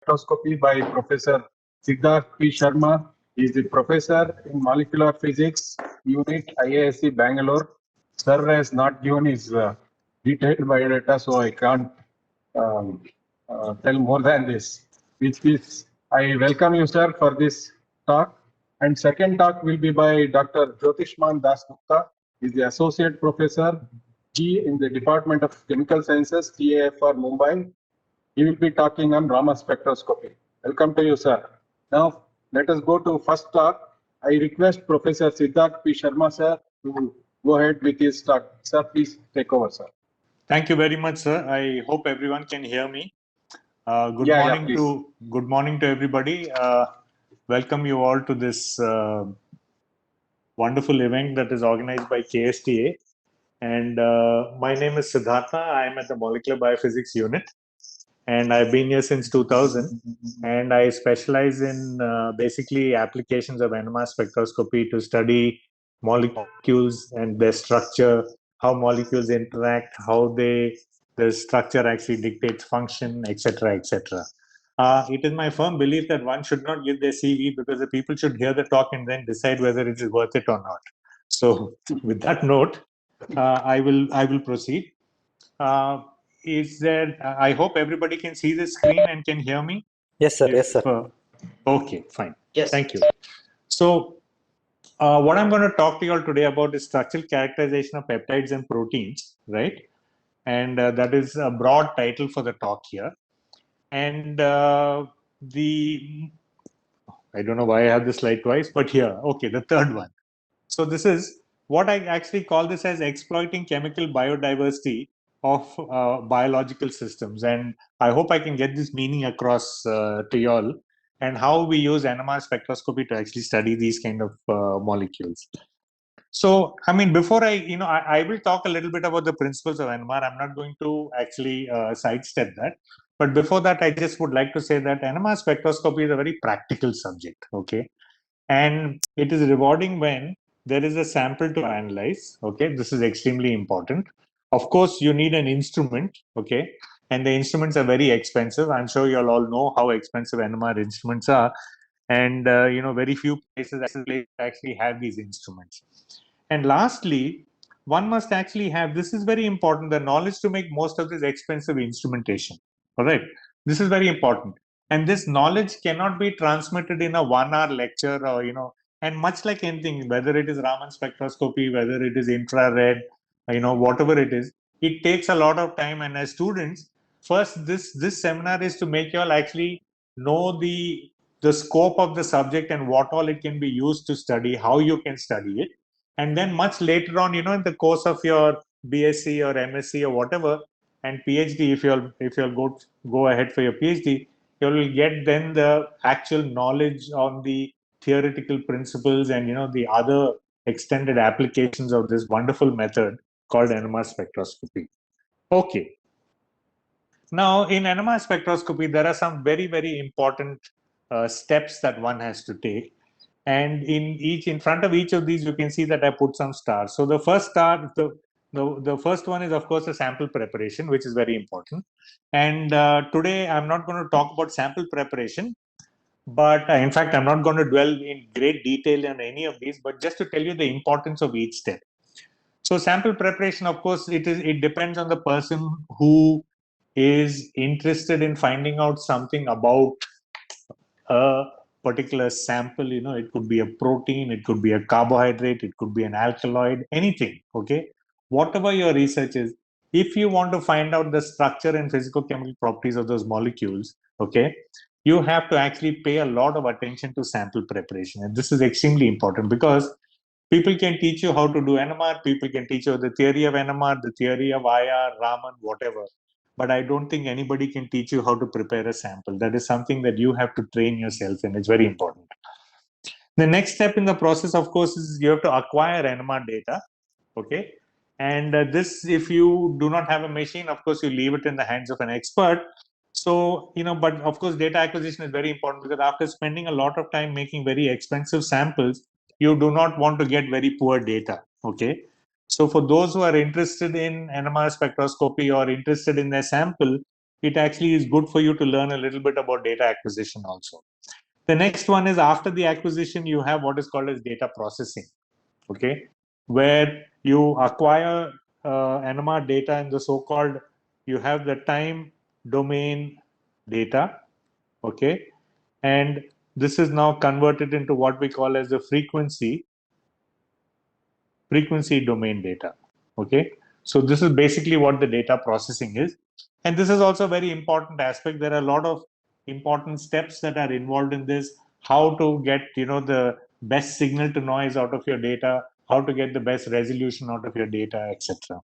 spectroscopy by Professor Siddharth P. Sharma. He is the professor in molecular physics, unit IISc Bangalore. Sir has not given his detailed biodata, so I can't um, tell more than this. Which is, I welcome you, sir, for this talk. And second talk will be by Dr. Jyotishman Das Gupta. He is the associate professor G in the Department of Chemical Sciences, TAFR Mumbai. He will be talking on Raman spectroscopy. Welcome to you, sir. Now, let us go to first talk. I request Professor Siddharth P. Sharma, sir, to go ahead with his talk. Sir, please take over, sir. Thank you very much, sir. I hope everyone can hear me. Good morning to everybody. Welcome you all to this wonderful event that is organized by KSTA. And my name is Siddhartha. I am at the Molecular Biophysics Unit. And I've been here since 2000. And I specialize in basically applications of NMR spectroscopy to study molecules and their structure, how molecules interact, how the structure actually dictates function, etc., etc. It is my firm belief that one should not give their CV because the people should hear the talk and then decide whether it is worth it or not. So, with that note, I will proceed. I hope everybody can see the screen and can hear me. Yes, sir. Yes, sir. Okay, fine. Yes. Thank you. So, what I'm going to talk to you all today about is structural characterization of peptides and proteins, right? And that is a broad title for the talk here. And I don't know why I have this slide twice, but here, okay, the third one. So this is what I actually call this as exploiting chemical biodiversity of biological systems. And I hope I can get this meaning across to you all and how we use NMR spectroscopy to actually study these kind of molecules. So, I mean, before I will talk a little bit about the principles of NMR. I'm not going to actually sidestep that. But before that, I just would like to say that NMR spectroscopy is a very practical subject, okay? And it is rewarding when there is a sample to analyze, okay? This is extremely important. Of course, you need an instrument, okay? And the instruments are very expensive. I'm sure you all know how expensive NMR instruments are. And, very few places actually have these instruments. And lastly, one must actually have, this is very important, the knowledge to make most of this expensive instrumentation. All right. This is very important. And this knowledge cannot be transmitted in a 1-hour lecture or, and much like anything, whether it is Raman spectroscopy, whether it is infrared, whatever it is, it takes a lot of time. And as students, first, this seminar is to make you all actually know the scope of the subject and what all it can be used to study, how you can study it. And then much later on, in the course of your BSc or MSc or whatever, and PhD, if you'll go ahead for your PhD, you will get then the actual knowledge on the theoretical principles and the other extended applications of this wonderful method called NMR spectroscopy. Okay. Now, in NMR spectroscopy, there are some very, very important steps that one has to take. And in front of each of these, you can see that I put some stars. So the first star, the first one is, of course, a sample preparation, which is very important. And today, I'm not going to talk about sample preparation, but in fact, I'm not going to dwell in great detail on any of these, but just to tell you the importance of each step. So sample preparation, of course, it depends on the person who is interested in finding out something about a particular sample. It could be a protein, it could be a carbohydrate, it could be an alkaloid, anything, okay? Whatever your research is, if you want to find out the structure and physicochemical properties of those molecules, okay, you have to actually pay a lot of attention to sample preparation. And this is extremely important because people can teach you how to do NMR, people can teach you the theory of NMR, the theory of IR, Raman, whatever. But I don't think anybody can teach you how to prepare a sample. That is something that you have to train yourself in. It's very important. The next step in the process, of course, is you have to acquire NMR data. Okay. And this, if you do not have a machine, of course, you leave it in the hands of an expert. So, but of course, data acquisition is very important because after spending a lot of time making very expensive samples, you do not want to get very poor data. Okay. So for those who are interested in NMR spectroscopy or interested in their sample, it actually is good for you to learn a little bit about data acquisition also. The next one is after the acquisition, you have what is called as data processing, okay, where you acquire NMR data in the so-called, you have the time domain data, okay, and this is now converted into what we call as the frequency domain data, okay. So this is basically what the data processing is, and this is also a very important aspect. There are a lot of important steps that are involved in this, how to get the best signal to noise out of your data, how to get the best resolution out of your data, etc.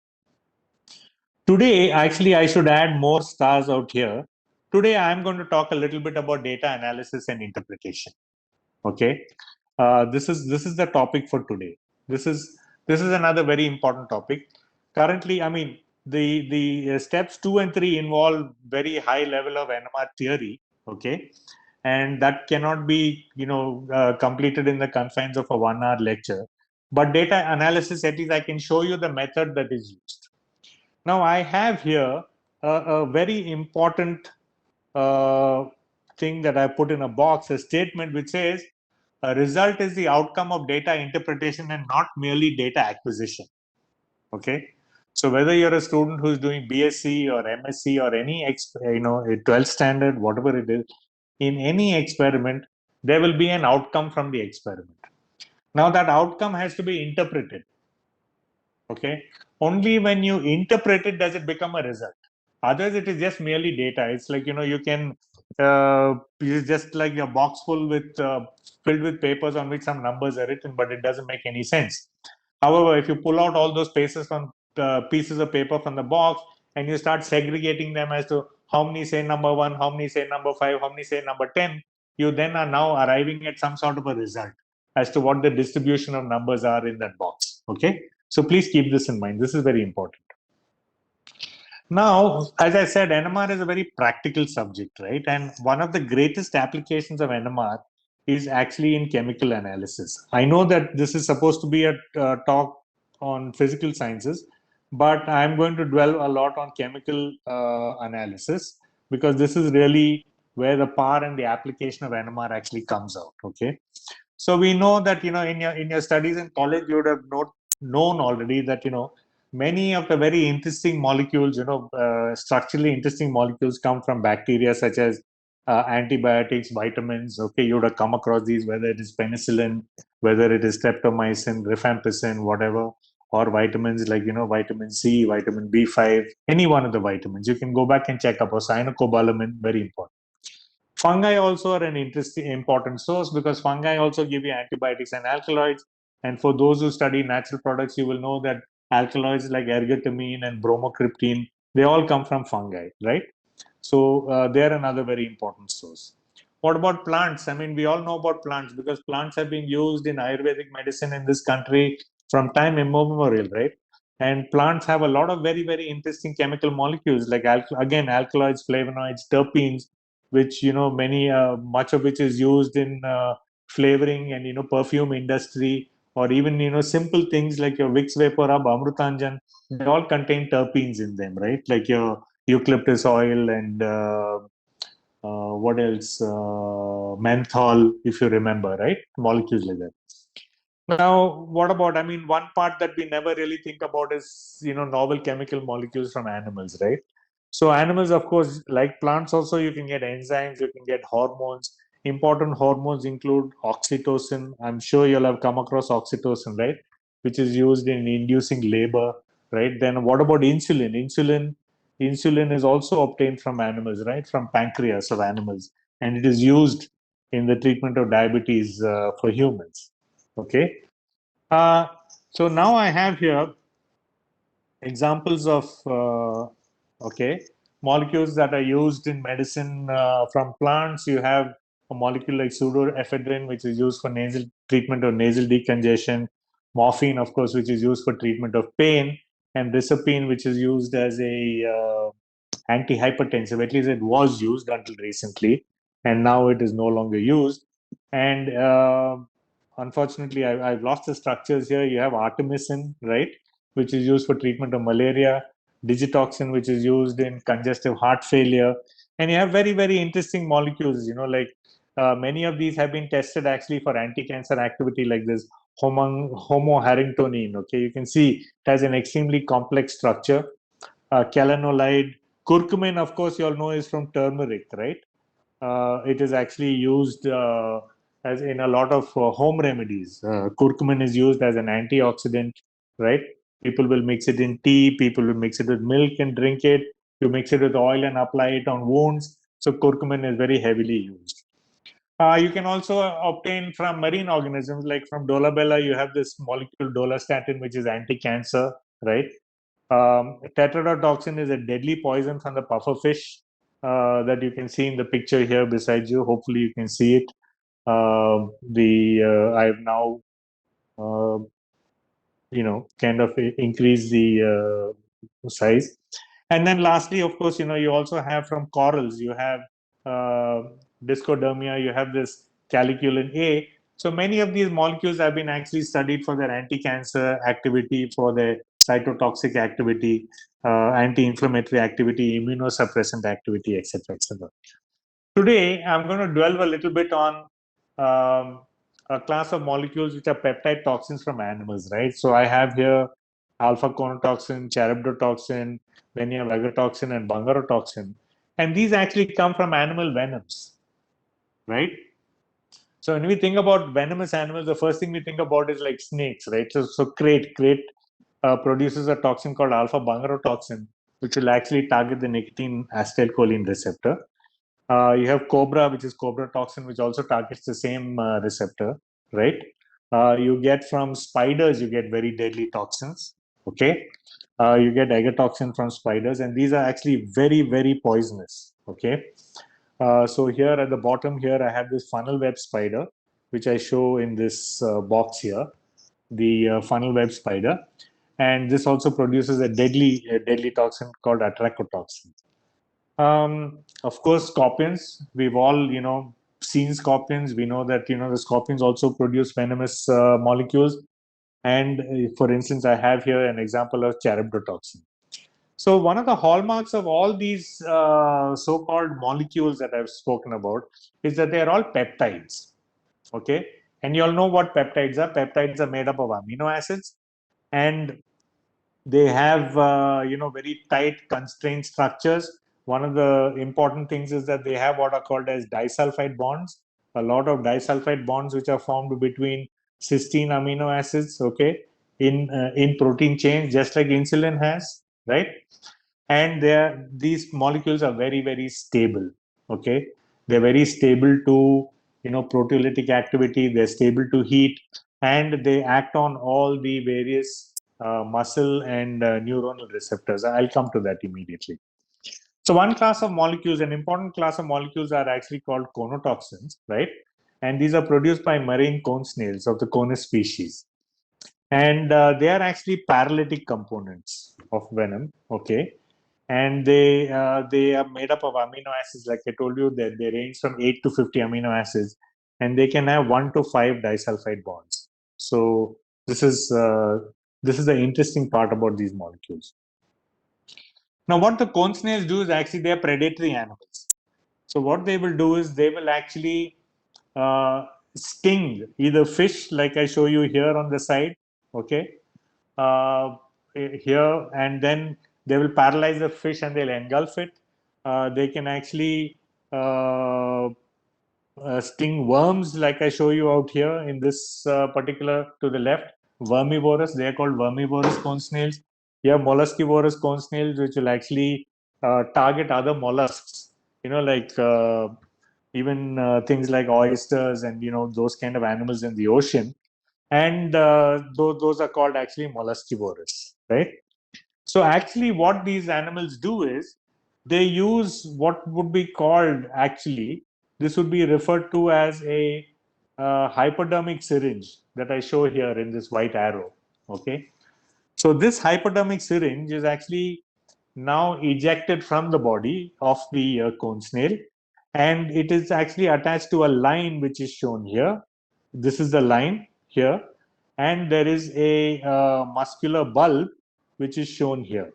Today, actually, I should add more stars out here. Today, I'm going to talk a little bit about data analysis and interpretation. Okay, this is the topic for today. This is another very important topic. Currently, I mean, the steps 2 and 3 involve very high level of NMR theory. Okay, and that cannot be completed in the confines of a 1 hour lecture. But data analysis, at least I can show you the method that is used. Now, I have here a very important thing that I put in a box, a statement which says a result is the outcome of data interpretation and not merely data acquisition. Okay. So whether you're a student who's doing BSc or MSc or any 12th standard, whatever it is, in any experiment, there will be an outcome from the experiment. Now that outcome has to be interpreted. Okay. Only when you interpret it does it become a result. Otherwise, it is just merely data. It's like, you can, it's just like a box filled with papers on which some numbers are written, but it doesn't make any sense. However, if you pull out all those pieces of paper from the box and you start segregating them as to how many say number 1, how many say number 5, how many say number 10, you then are now arriving at some sort of a result as to what the distribution of numbers are in that box. Okay. So please keep this in mind. This is very important. Now, as I said, NMR is a very practical subject, right? And one of the greatest applications of NMR is actually in chemical analysis. I know that this is supposed to be a talk on physical sciences, but I'm going to dwell a lot on chemical analysis because this is really where the power and the application of NMR actually comes out. Okay, so we know that in your studies in college you would have known already that many of the very interesting molecules, structurally interesting molecules come from bacteria such as antibiotics, vitamins. Okay, you would have come across these, whether it is penicillin, whether it is streptomycin, rifampicin, whatever, or vitamins like, vitamin C, vitamin B5, any one of the vitamins. You can go back and check up, or cyanocobalamin, very important. Fungi also are an important source because fungi also give you antibiotics and alkaloids. And for those who study natural products, you will know that alkaloids like ergotamine and bromocriptine, they all come from fungi, right? So they're another very important source. What about plants? I mean, we all know about plants because plants have been used in Ayurvedic medicine in this country from time immemorial, right? And plants have a lot of very, very interesting chemical molecules like, again, alkaloids, flavonoids, terpenes, which much of which is used in flavoring and perfume industry, or even simple things like your Vicks Vapor Rub, Amrutanjan. They all contain terpenes in them, right? Like your eucalyptus oil and what else? Menthol, if you remember, right? Molecules like that. Now, what about? I mean, one part that we never really think about is novel chemical molecules from animals, right? So animals, of course, like plants, also you can get enzymes, you can get hormones. Important hormones include oxytocin. I'm sure you'll have come across oxytocin, right? Which is used in inducing labor, right? Then what about insulin? Insulin is also obtained from animals, right? From pancreas of animals, and it is used in the treatment of diabetes for humans. Okay. Uh, so now I have here examples of molecules that are used in medicine from plants. You have a molecule like pseudoephedrine, which is used for nasal treatment of nasal decongestion. Morphine, of course, which is used for treatment of pain, and risperidone, which is used as a antihypertensive. At least it was used until recently, and now it is no longer used. And unfortunately, I've lost the structures here. You have artemisinin, right, which is used for treatment of malaria. digitoxin, which is used in congestive heart failure. And you have very, very interesting molecules, like many of these have been tested actually for anti-cancer activity, like this homoharintonine. Okay, you can see it has an extremely complex structure. Calanolide, curcumin, of course, you all know is from turmeric, right? It is actually used as in a lot of home remedies. Curcumin is used as an antioxidant, right? People will mix it in tea, people will mix it with milk and drink it. You mix it with oil and apply it on wounds. So curcumin is very heavily used. You can also obtain from marine organisms, like from Dolabella, you have this molecule dolastatin, which is anti-cancer, right? Tetrodotoxin is a deadly poison from the pufferfish that you can see in the picture here beside you. Hopefully you can see it. I have now, kind of increased the size. And then lastly, of course, you also have from corals, you have Discodermia, you have this Caliculin A. So many of these molecules have been actually studied for their anti-cancer activity, for their cytotoxic activity, anti-inflammatory activity, immunosuppressant activity, etc., etc. Today, I'm going to delve a little bit on a class of molecules which are peptide toxins from animals, right? So I have here alpha-conotoxin, charybdotoxin, then you have agotoxin and bungarotoxin. And these actually come from animal venoms, right? So when we think about venomous animals, the first thing we think about is like snakes, right? So krait produces a toxin called alpha-bungarotoxin, which will actually target the nicotine acetylcholine receptor. You have cobra, which is cobra toxin, which also targets the same receptor, right? You get from spiders, you get very deadly toxins, okay? You get agotoxin from spiders, and these are actually very, very poisonous, okay? So here at the bottom here, I have this funnel web spider, which I show in this box here, the funnel web spider. And this also produces a deadly toxin called atracotoxin. Of course, scorpions, we've all, seen scorpions. We know that, the scorpions also produce venomous molecules. And for instance, I have here an example of charybdotoxin. So one of the hallmarks of all these so-called molecules that I've spoken about is that they're all peptides, okay? And you all know what peptides are. Peptides are made up of amino acids, and they have, very tight constrained structures. One of the important things is that they have what are called as disulfide bonds. A lot of disulfide bonds which are formed between cysteine amino acids, okay, in protein chains, just like insulin has, right? And these molecules are very, very stable, okay? They're very stable to, proteolytic activity. They're stable to heat, and they act on all the various muscle and neuronal receptors. I'll come to that immediately. So one class of molecules, an important class of molecules, are actually called conotoxins, right? And these are produced by marine cone snails of the Conus species. And they are actually paralytic components of venom, okay? And they are made up of amino acids. Like I told you, that they range from 8 to 50 amino acids, and they can have 1 to 5 disulfide bonds. So this is the interesting part about these molecules. Now, what the cone snails do is actually they are predatory animals. So what they will do is they will actually sting either fish, like I show you here on the side, okay, here, and then they will paralyze the fish and they'll engulf it. They can actually sting worms, like I show you out here in this particular to the left, vermivorous. They are called vermivorous cone snails. You have molluscivorous cone snails, which will actually target other mollusks, like even things like oysters and, those kind of animals in the ocean. And those are called actually molluscivorous, right? So actually what these animals do is they use what would be called, actually, this would be referred to as a hypodermic syringe that I show here in this white arrow, okay? So this hypodermic syringe is actually now ejected from the body of the cone snail, and it is actually attached to a line which is shown here. This is the line here, and there is a muscular bulb which is shown here,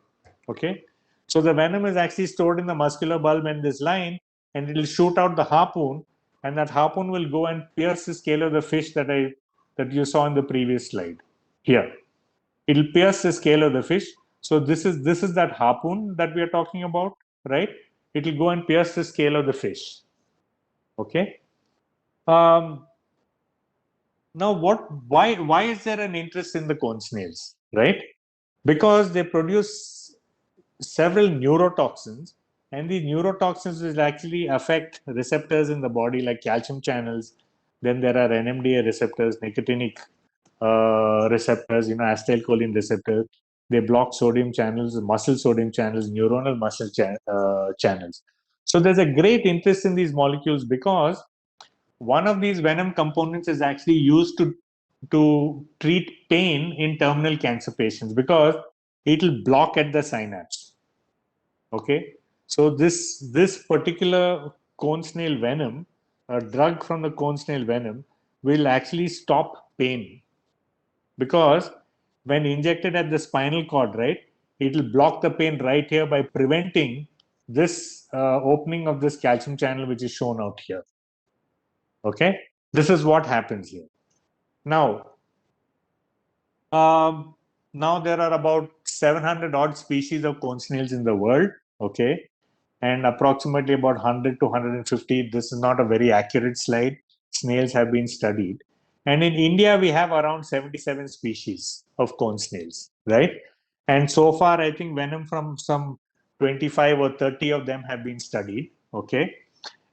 Okay, so the venom is actually stored in the muscular bulb in this line, and it will shoot out the harpoon, and that harpoon will go and pierce the scale of the fish that you saw in the previous slide. Here, it will pierce the scale of the fish. So this is that harpoon that we are talking about, right? It will go and pierce the scale of the fish. Okay. Now, why is there an interest in the cone snails, right? Because they produce several neurotoxins, and these neurotoxins will actually affect receptors in the body like calcium channels. Then there are NMDA receptors, nicotinic receptors, acetylcholine receptors. They block sodium channels, muscle sodium channels, neuronal muscle channels. So there's a great interest in these molecules because one of these venom components is actually used to treat pain in terminal cancer patients because it will block at the synapse. Okay, so this particular cone snail venom, a drug from the cone snail venom, will actually stop pain because when injected at the spinal cord, right, it will block the pain right here by preventing this opening of this calcium channel, which is shown out here. Okay, this is what happens here. Now, now there are about 700 odd species of cone snails in the world. Okay, and approximately about 100 to 150. This is not a very accurate slide. Snails have been studied, and in India we have around 77 species of cone snails, right? And so far, I think venom from some 25 or 30 of them have been studied. Okay,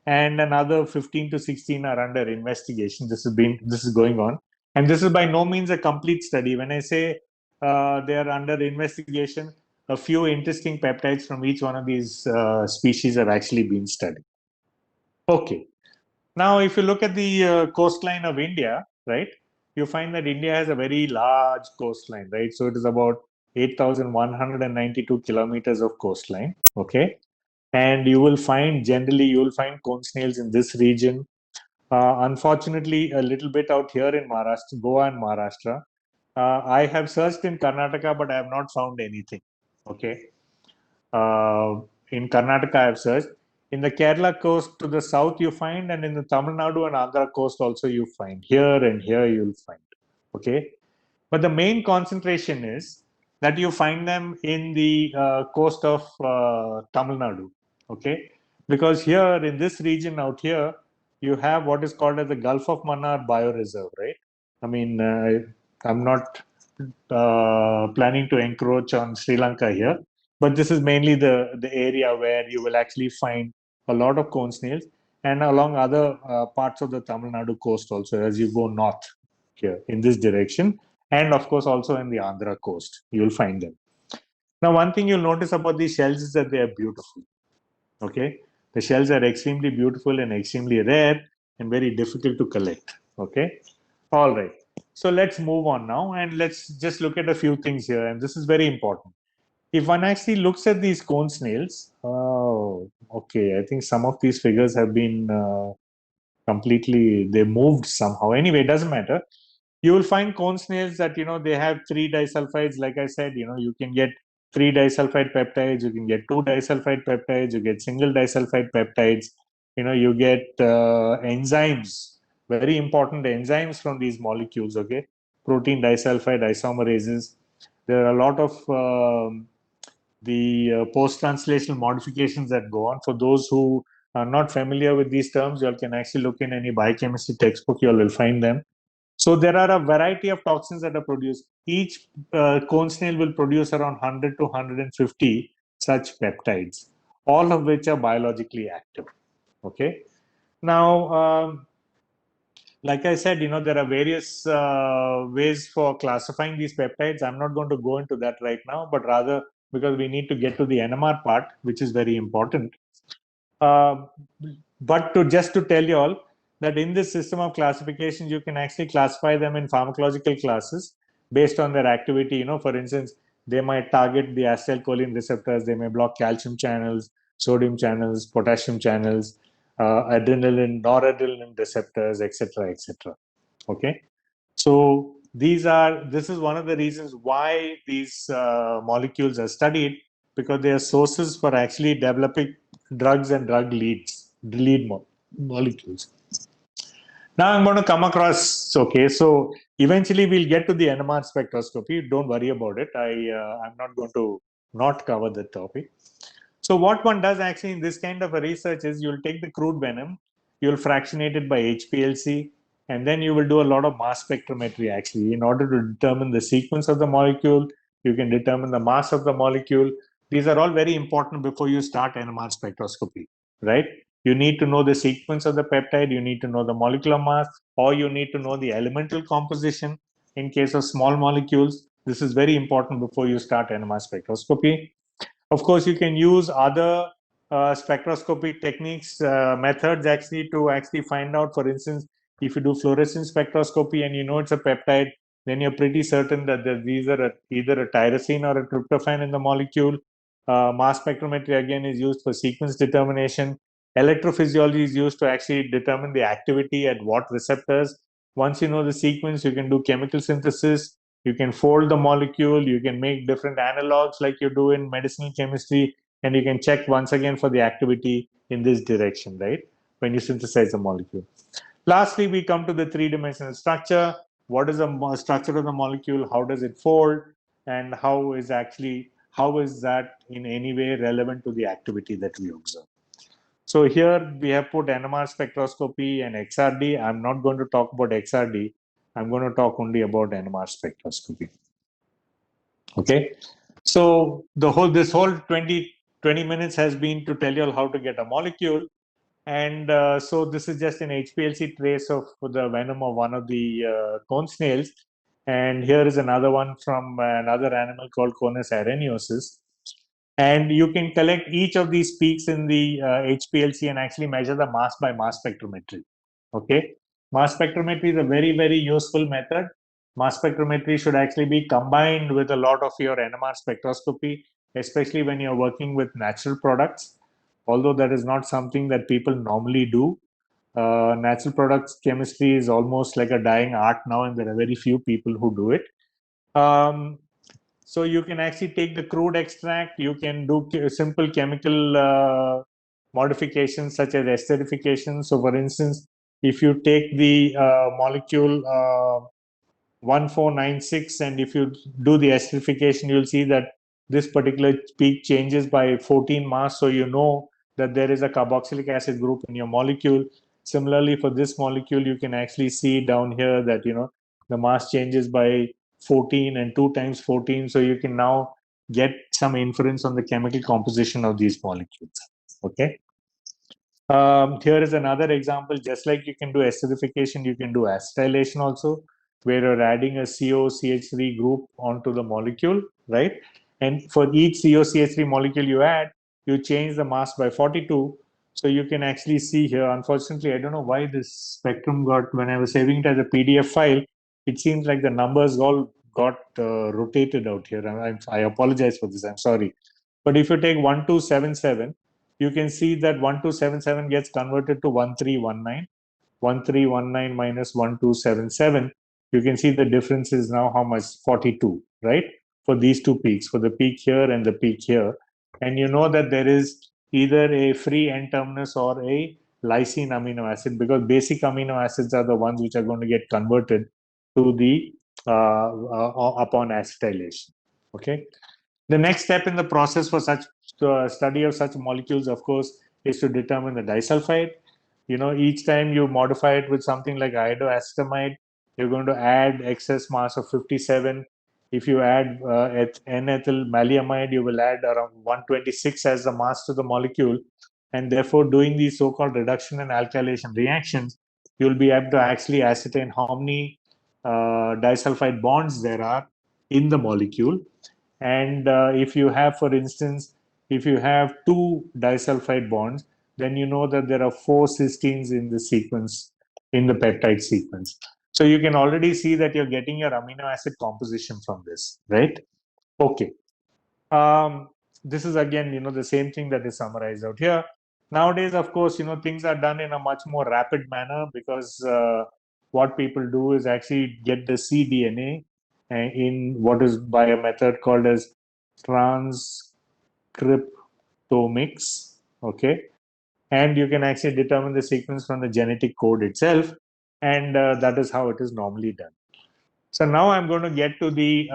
and another 15 to 16 are under investigation. This is going on, and this is by no means a complete study. When I say they are under investigation, a few interesting peptides from each one of these species have actually been studied. Okay, now if you look at the coastline of India, right, you find that India has a very large coastline, right? So it is about 8,192 kilometers of coastline. Okay, and you will find cone snails in this region. Unfortunately, a little bit out here in Maharashtra, Goa and Maharashtra. I have searched in Karnataka, but I have not found anything. Okay. In Karnataka, I have searched. In the Kerala coast to the south, you find, and in the Tamil Nadu and Andhra coast also you find. Here and here you'll find. Okay. But the main concentration is that you find them in the coast of Tamil Nadu. Okay. Because here in this region out here, you have what is called as the Gulf of Mannar Bioreserve, right? I mean, I'm not planning to encroach on Sri Lanka here, but this is mainly the area where you will actually find a lot of cone snails, and along other parts of the Tamil Nadu coast also as you go north here in this direction, and of course also in the Andhra coast, you'll find them. Now, one thing you'll notice about these shells is that they are beautiful. Okay, the shells are extremely beautiful and extremely rare and very difficult to collect. Okay, all right. So let's move on now and let's just look at a few things here, and this is very important. If one actually looks at these cone snails, oh, okay, I think some of these figures have been completely, they moved somehow. Anyway, it doesn't matter. You will find cone snails that, they have 3 disulfides. Like I said, you can get 3 disulfide peptides, you can get 2 disulfide peptides, you get single disulfide peptides, you get enzymes, very important enzymes from these molecules, okay? Protein disulfide isomerases. There are a lot of the post-translational modifications that go on. For those who are not familiar with these terms, you all can actually look in any biochemistry textbook, you all will find them. So there are a variety of toxins that are produced. Each cone snail will produce around 100 to 150 such peptides, all of which are biologically active. Okay. Now, like I said, there are various ways for classifying these peptides. I'm not going to go into that right now, but rather because we need to get to the NMR part, which is very important. But just to tell you all that in this system of classification, you can actually classify them in pharmacological classes based on their activity. For instance, they might target the acetylcholine receptors, they may block calcium channels, sodium channels, potassium channels, adrenaline, noradrenaline receptors, etc., etc. Okay, so this is one of the reasons why these molecules are studied, because they are sources for actually developing drugs and drug lead molecules. Now I'm going to come across, okay, so eventually we'll get to the NMR spectroscopy. Don't worry about it. I'm not going to not cover the topic. So what one does actually in this kind of a research is you'll take the crude venom, you'll fractionate it by HPLC, and then you will do a lot of mass spectrometry actually in order to determine the sequence of the molecule. You can determine the mass of the molecule. These are all very important before you start NMR spectroscopy, right? You need to know the sequence of the peptide, you need to know the molecular mass, or you need to know the elemental composition in case of small molecules. This is very important before you start NMR spectroscopy. Of course, you can use other spectroscopy techniques, methods actually to actually find out, for instance, if you do fluorescence spectroscopy and you know it's a peptide, then you're pretty certain that these are either a tyrosine or a tryptophan in the molecule. Mass spectrometry again is used for sequence determination. Electrophysiology is used to actually determine the activity at what receptors. Once you know the sequence, you can do chemical synthesis. You can fold the molecule, you can make different analogs like you do in medicinal chemistry, and you can check once again for the activity in this direction, right? When you synthesize the molecule. Lastly, we come to the three-dimensional structure. What is the structure of the molecule? How does it fold? And how is that in any way relevant to the activity that we observe? So here we have put NMR spectroscopy and XRD. I'm not going to talk about XRD. I'm going to talk only about NMR spectroscopy. Okay. So this whole 20 minutes has been to tell you all how to get a molecule. And so this is just an HPLC trace of the venom of one of the cone snails. And here is another one from another animal called Conus areniosus. And you can collect each of these peaks in the HPLC and actually measure the mass by mass spectrometry. Okay. Mass spectrometry is a very, very useful method. Mass spectrometry should actually be combined with a lot of your NMR spectroscopy, especially when you're working with natural products. Although that is not something that people normally do. Natural products chemistry is almost like a dying art now, and there are very few people who do it. So you can actually take the crude extract, you can do simple chemical modifications such as esterification. So for instance, if you take the molecule 1496 and if you do the esterification, you'll see that this particular peak changes by 14 mass. So you know that there is a carboxylic acid group in your molecule. Similarly, for this molecule, you can actually see down here that, the mass changes by 14 and 2 times 14. So you can now get some inference on the chemical composition of these molecules. Okay. Here is another example. Just like you can do esterification, you can do acetylation also, where you're adding a COCH3 group onto the molecule, right? And for each COCH3 molecule you add, you change the mass by 42. So you can actually see here, unfortunately, I don't know why this spectrum when I was saving it as a PDF file, it seems like the numbers all got rotated out here. I apologize for this, I'm sorry. But if you take 1277, you can see that 1277 gets converted to 1319. 1319 minus 1277. You can see the difference is now how much? 42, right? For these two peaks, for the peak here and the peak here. And you know that there is either a free N-terminus or a lysine amino acid, because basic amino acids are the ones which are going to get converted to the upon acetylation. Okay. The next step in the process for such study of such molecules, of course, is to determine the disulfide. Each time you modify it with something like iodoacetamide, you're going to add excess mass of 57. If you add N-ethyl maleamide, you will add around 126 as the mass to the molecule. And therefore, doing these so-called reduction and alkylation reactions, you'll be able to actually ascertain how many disulfide bonds there are in the molecule. And if you have, for instance, if you have 2 disulfide bonds, then you know that there are 4 cysteines in the sequence, in the peptide sequence. So you can already see that you're getting your amino acid composition from this, right? Okay. This is again, the same thing that is summarized out here. Nowadays, of course, things are done in a much more rapid manner, because what people do is actually get the cDNA in what is by a method called as transcriptomics, okay, and you can actually determine the sequence from the genetic code itself, and that is how it is normally done. So now I'm going to get to the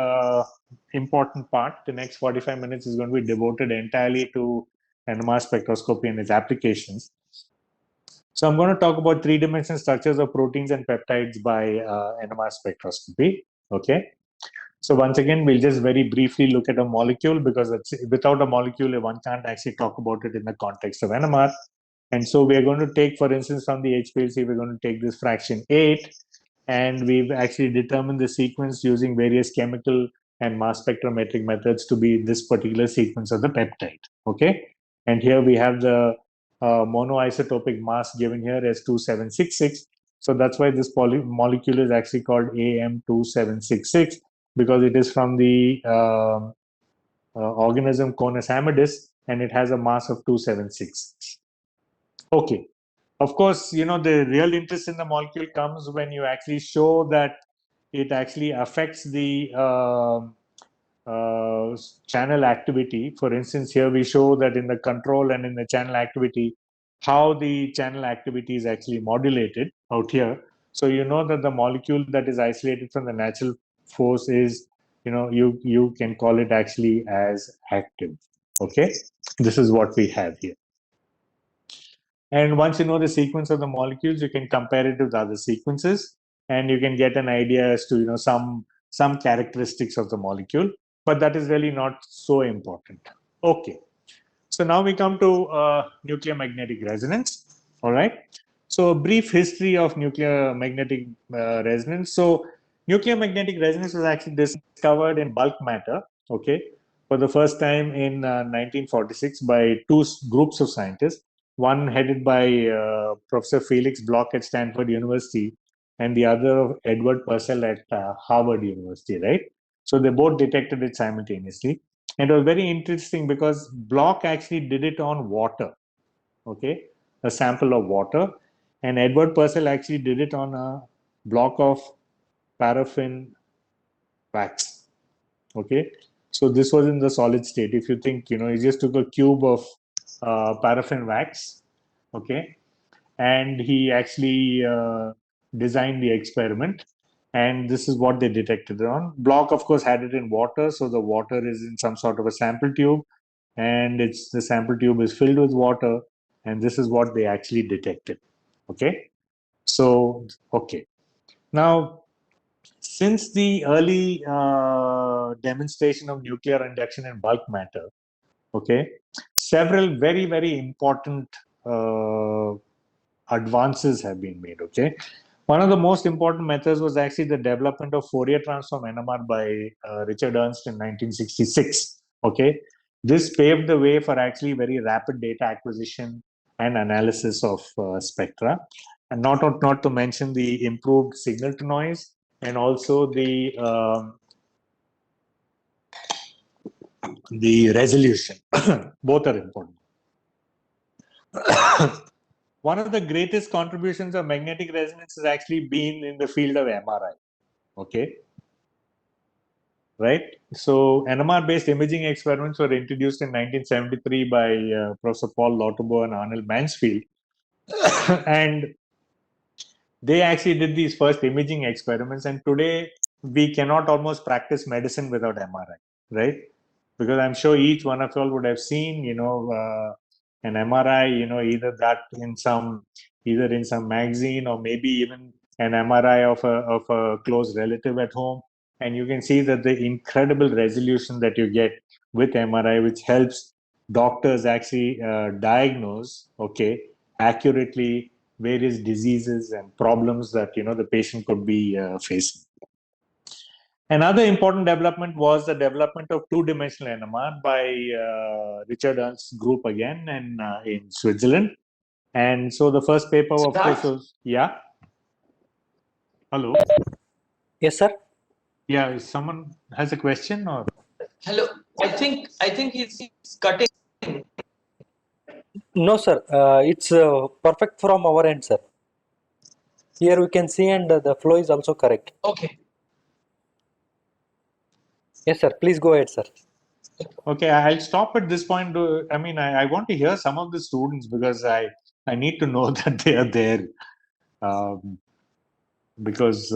important part. The next 45 minutes is going to be devoted entirely to NMR spectroscopy and its applications. So I'm going to talk about three-dimensional structures of proteins and peptides by NMR spectroscopy. Okay. So once again, we'll just very briefly look at a molecule, because without a molecule, one can't actually talk about it in the context of NMR. And so we are going to take, for instance, from the HPLC, we're going to take this fraction 8, and we've actually determined the sequence using various chemical and mass spectrometric methods to be this particular sequence of the peptide. Okay. And here we have the monoisotopic mass given here as 2766. So that's why this molecule is actually called AM2766, because it is from the organism Conus amidus, and it has a mass of 276. Okay. Of course, you know, the real interest in the molecule comes when you actually show that it actually affects the channel activity. For instance, here we show that in the control and in the channel activity, how the channel activity is actually modulated out here. So you know that the molecule that is isolated from the natural force is, you know, you can call it actually as active. Okay, this is what we have here. And once you know the sequence of the molecules, you can compare it with other sequences, and you can get an idea as to, you know, some characteristics of the molecule. But that is really not so important. Okay. So now we come to nuclear magnetic resonance. All right. So a brief history of nuclear magnetic resonance. So nuclear magnetic resonance was actually discovered in bulk matter, okay, for the first time in 1946 by two groups of scientists, one headed by Professor Felix Bloch at Stanford University, and the other Edward Purcell at Harvard University, right? So they both detected it simultaneously. And it was very interesting because Bloch actually did it on water, okay, a sample of water, and Edward Purcell actually did it on a block of paraffin wax, okay. So this was in the solid state. If you think, you know, he just took a cube of paraffin wax, okay, and he actually designed the experiment, and this is what they detected it on. Bloch, of course, had it in water, so the water is in some sort of a sample tube, and the sample tube is filled with water, and this is what they actually detected. Okay, so okay, now since the early demonstration of nuclear induction in bulk matter, okay, several very important advances have been made. Okay, one of the most important methods was actually the development of Fourier transform NMR by Richard Ernst in 1966. Okay, this paved the way for actually very rapid data acquisition and analysis of spectra, and not to mention the improved signal to noise, and also the resolution. Both are important. One of the greatest contributions of magnetic resonance has actually been in the field of MRI. Okay. Right. So NMR-based imaging experiments were introduced in 1973 by Professor Paul Lauterbur and Arnold Mansfield. And they actually did these first imaging experiments. And today we cannot almost practice medicine without MRI, right? Because I'm sure each one of you all would have seen, you know, an MRI, you know, either in some magazine, or maybe even an MRI of a close relative at home. And you can see that the incredible resolution that you get with MRI, which helps doctors actually diagnose, okay, accurately various diseases and problems that, you know, the patient could be facing. Another important development was the development of two-dimensional NMR by Richard Ernst's group again, and in Switzerland. And so the first paper, of course, was, yeah. Hello. Yes, sir. Yeah, if someone has a question, or Hello, I think he's cutting. No, sir. It's perfect from our end, sir. Here we can see, and the flow is also correct. Okay, Yes, sir. Please go ahead, sir. Okay, I'll stop at this point. I mean, I want to hear some of the students because I need to know that they are there. Because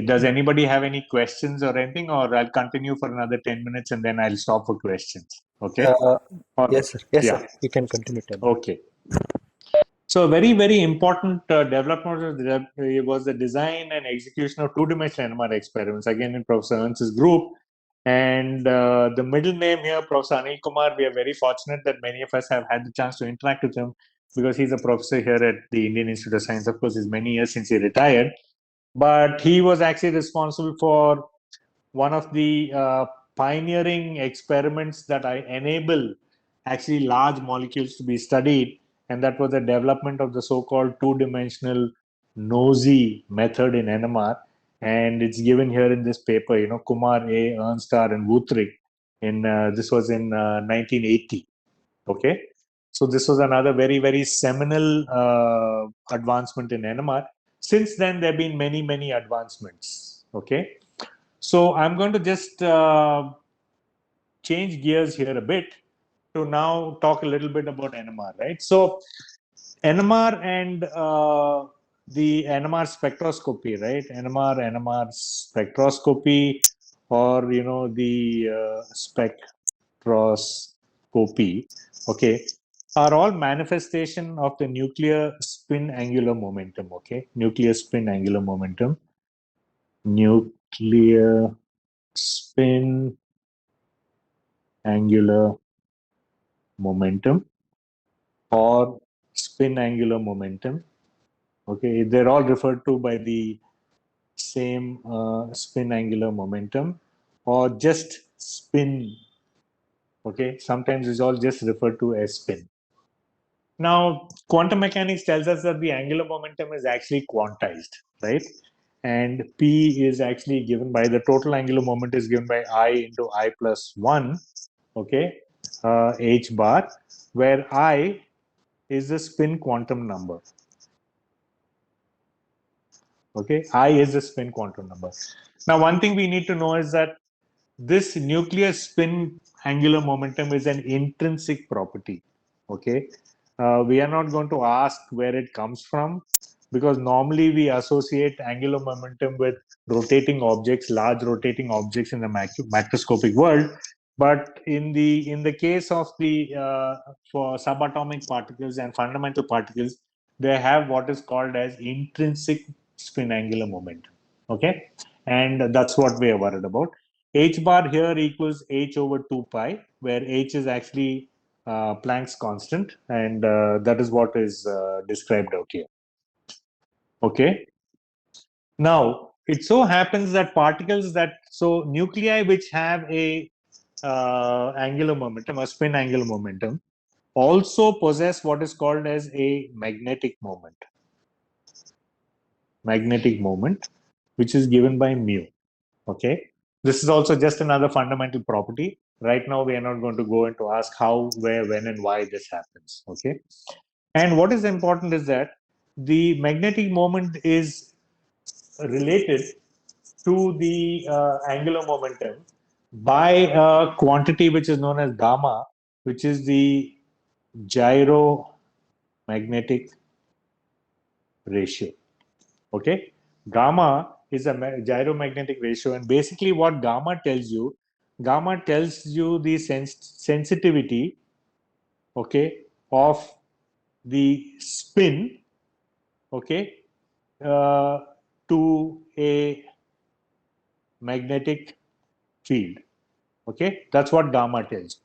does anybody have any questions or anything, or I'll continue for another 10 minutes and then I'll stop for questions. Okay. Or- Yes, sir. Yes, yeah. sir. You can continue. Tell. Okay. So very, very important development was the design and execution of two-dimensional NMR experiments, again in Professor Ernst's group. And the middle name here, Professor Anil Kumar, we are very fortunate that many of us have had the chance to interact with him because he's a professor here at the Indian Institute of Science. Of course, it's many years since he retired. But he was actually responsible for one of the pioneering experiments that enable actually large molecules to be studied, and that was the development of the so-called two-dimensional NOESY method in NMR. And it's given here in this paper, Kumar A, Ernstar, and Wuthrich. This was in 1980. Okay, so this was another very, very seminal advancement in NMR. Since then, there have been many, many advancements. Okay, so I'm going to just change gears here a bit to now talk a little bit about NMR, right? So NMR and the NMR spectroscopy, right? NMR spectroscopy, or the spectroscopy, okay, are all manifestation of the nuclear spin angular momentum. Okay, nuclear spin angular momentum, nuclear spin angular momentum, or spin angular momentum. Okay, they're all referred to by the same spin angular momentum, or just spin. Okay, sometimes it's all just referred to as spin. Now, quantum mechanics tells us that the angular momentum is actually quantized, right? And P is actually given by the total angular moment is given by I into I plus 1, okay, H bar, where I is the spin quantum number. Okay, I is the spin quantum number. Now, one thing we need to know is that this nuclear spin angular momentum is an intrinsic property. Okay, we are not going to ask where it comes from, because normally we associate angular momentum with rotating objects, large rotating objects in the macroscopic world. But in the case of the for subatomic particles and fundamental particles, they have what is called as intrinsic spin angular momentum. Okay, and that's what we are worried about. H bar here equals h over 2 pi, where h is actually Planck's constant, and that is what is described out here. Okay. Now, it so happens that so nuclei which have a angular momentum, a spin angular momentum, also possess what is called as a magnetic moment. Magnetic moment, which is given by mu. Okay. This is also just another fundamental property. Right now, we are not going to go into ask how, where, when, and why this happens. Okay. And what is important is that the magnetic moment is related to the angular momentum by a quantity which is known as gamma, which is the gyromagnetic ratio. Okay, gamma is a gyromagnetic ratio, and basically what gamma tells you the sensitivity, okay, of the spin, okay, to a magnetic field. Okay, that's what gamma tells you.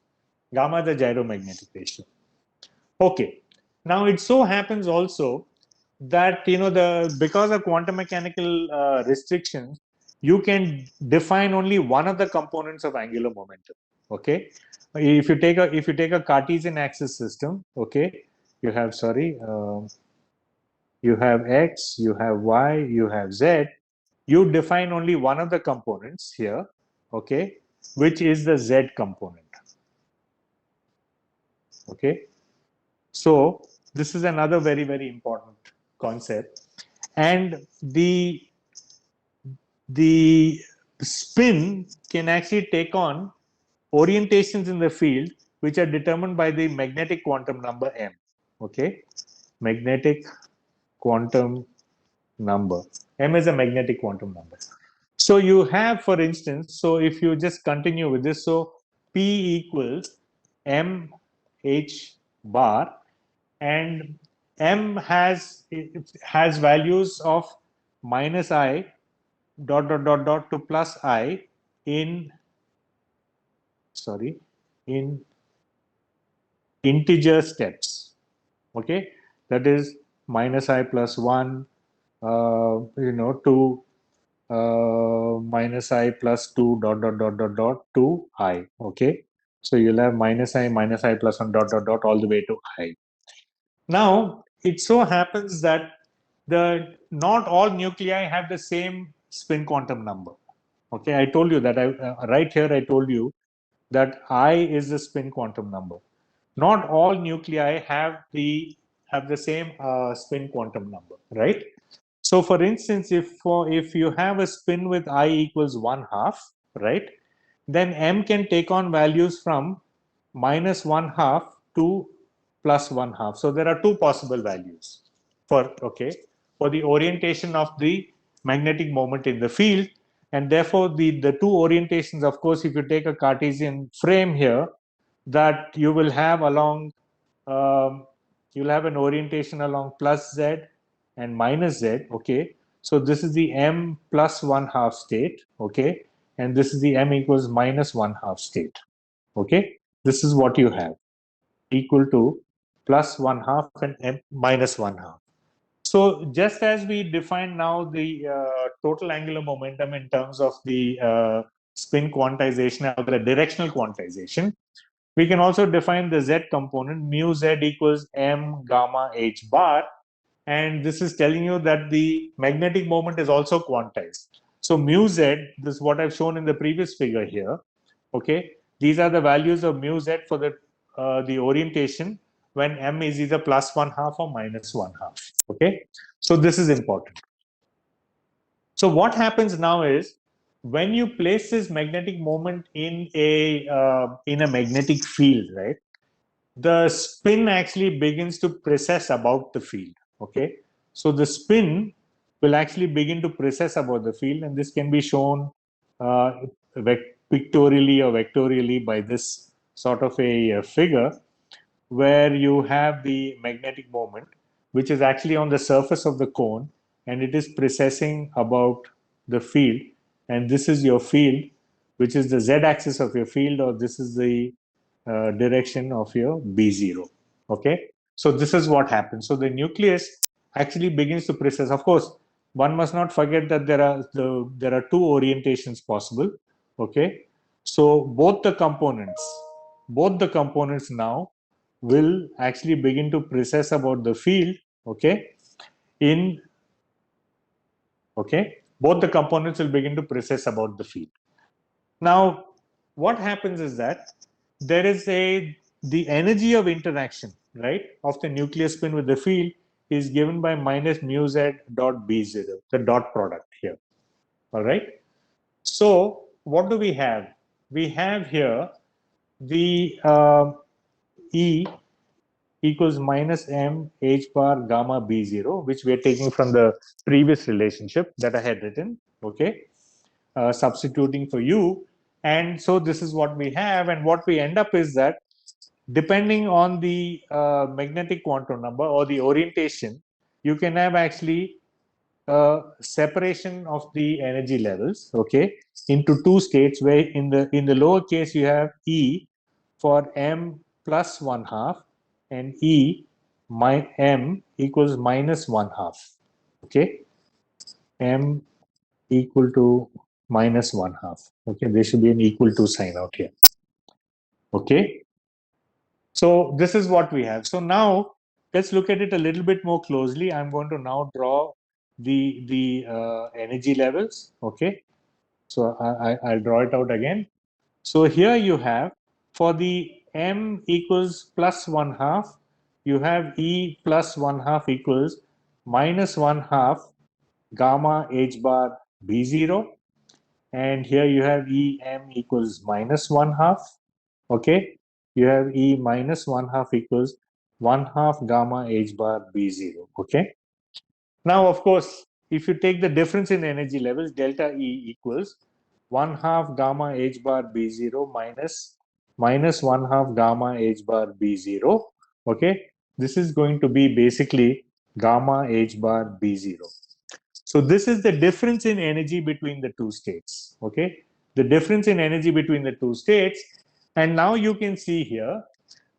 Gamma is the gyromagnetic ratio. Okay, now it so happens also that because of quantum mechanical restrictions, you can define only one of the components of angular momentum. Okay, if you take a Cartesian axis system, okay, you have you have x, you have y, you have z. You define only one of the components here, okay, which is the z component. Okay, so this is another very, very important concept, and the spin can actually take on orientations in the field which are determined by the magnetic quantum number m. Okay, magnetic quantum number. M is a magnetic quantum number. So you have, for instance, so if you just continue with this, so P equals M H bar, and M has values of minus I dot dot dot dot to plus I in integer steps. Okay, that is minus I plus 1, to minus I plus 2 dot dot dot dot dot to I. Okay, so you'll have minus I plus 1 dot dot dot all the way to I. Now it so happens that not all nuclei have the same spin quantum number. Okay, I told you that right here I told you that I is the spin quantum number. Not all nuclei have the same spin quantum number, right? So for instance, if you have a spin with I equals 1/2, right, then M can take on values from minus 1/2 to plus 1/2. So there are two possible values for the orientation of the magnetic moment in the field. And therefore the two orientations, of course, if you take a Cartesian frame here, that you will have along you'll have an orientation along plus z and minus z. Okay, so this is the m plus 1/2 state. Okay, and this is the m equals minus 1/2 state. Okay, this is what you have, equal to plus 1/2 and m minus 1/2. So just as we define now the total angular momentum in terms of the spin quantization or the directional quantization, we can also define the z component, mu z equals m gamma h bar. And this is telling you that the magnetic moment is also quantized. So mu z, this is what I've shown in the previous figure here. Okay, these are the values of mu z for the orientation when m is either plus 1/2 or minus 1/2. Okay, so this is important. So what happens now is, when you place this magnetic moment in a magnetic field, right, the spin actually begins to precess about the field. Okay, so the spin will actually begin to precess about the field, and this can be shown pictorially or vectorially by this sort of a figure, where you have the magnetic moment, which is actually on the surface of the cone, and it is precessing about the field. And this is your field, which is the z-axis of your field, or this is the direction of your B0. Okay, so this is what happens. So the nucleus actually begins to precess. Of course, one must not forget that there are two orientations possible. Okay, so both the components now will actually begin to precess about the field. Okay, both the components will begin to precess about the field. Now, what happens is that there is the energy of interaction, right, of the nuclear spin with the field is given by minus mu z dot B0, the dot product here. All right. So what do we have? We have here the E equals minus m h bar gamma B0, which we are taking from the previous relationship that I had written. Okay, substituting for u. And so this is what we have, and what we end up is that, depending on the magnetic quantum number or the orientation, you can have actually separation of the energy levels, okay, into two states, where in the lower case you have E for m plus 1/2 and E m equals minus 1/2. Okay, m equal to minus 1/2. Okay, there should be an equal to sign out here. Okay, so this is what we have. So now let's look at it a little bit more closely. I'm going to now draw the energy levels. Okay, so I'll draw it out again. So here you have, for the m equals plus 1/2, you have E plus 1/2 equals minus 1/2 gamma h bar B0. And here you have E m equals minus 1/2. Okay, you have E minus 1/2 equals 1/2 gamma h bar B0. Okay. Now, of course, if you take the difference in energy levels, delta E equals 1/2 gamma h bar B0 minus 1/2 gamma h bar B0. Okay, this is going to be basically gamma h bar B0. So this is the difference in energy between the two states. Okay, the difference in energy between the two states. And now you can see here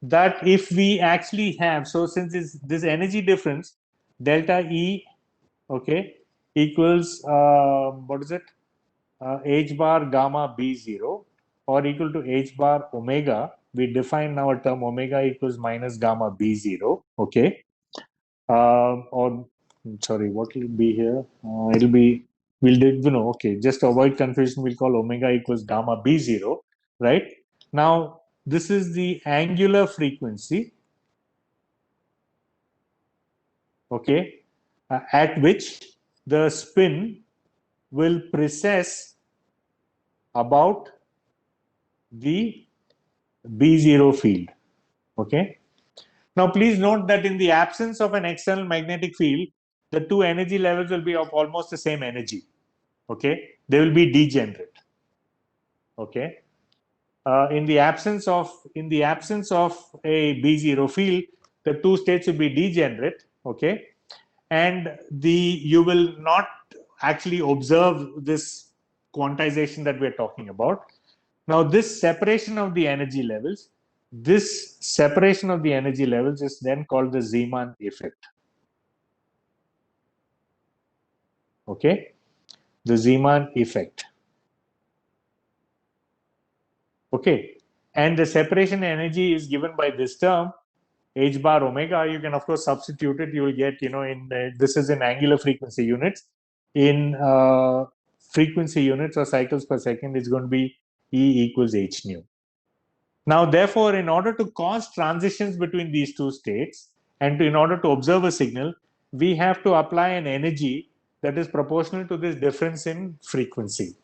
that if we actually have, so since this energy difference, delta E, okay, equals, what is it? H bar gamma B0 or equal to H bar omega. We define now a term omega equals minus gamma B0. Okay. Or sorry, what will it be here? It'll be, okay, just to avoid confusion, we'll call omega equals gamma B0, right? Now, this is the angular frequency, okay, at which the spin will precess about the B0 field, okay? Now, please note that in the absence of an external magnetic field, the two energy levels will be of almost the same energy, okay? They will be degenerate, okay? In the absence of a B0 field, the two states will be degenerate, okay? And you will not actually observe this quantization that we're talking about. Now, this separation of the energy levels is then called the Zeeman effect. Okay, the Zeeman effect. Okay, and the separation energy is given by this term h bar omega. You can of course substitute it. You will get, this is in angular frequency units. In frequency units or cycles per second, it's going to be E equals h nu. Now, therefore, in order to cause transitions between these two states and in order to observe a signal, we have to apply an energy that is proportional to this difference in frequency.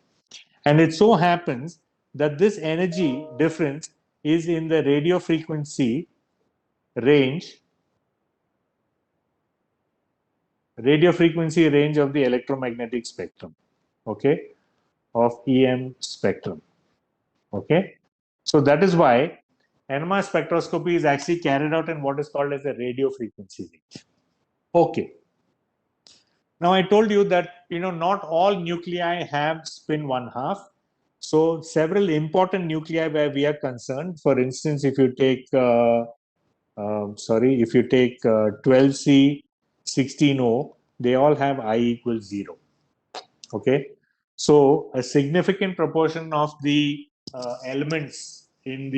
And it so happens that this energy difference is in the radio frequency range of the electromagnetic spectrum, okay, of EM spectrum, okay. So that is why NMR spectroscopy is actually carried out in what is called as a radio frequency range. Okay. Now I told you that not all nuclei have spin 1/2. So several important nuclei where we are concerned. For instance, if you take 12C, 16O, they all have I equals 0. Okay. So a significant proportion of the elements in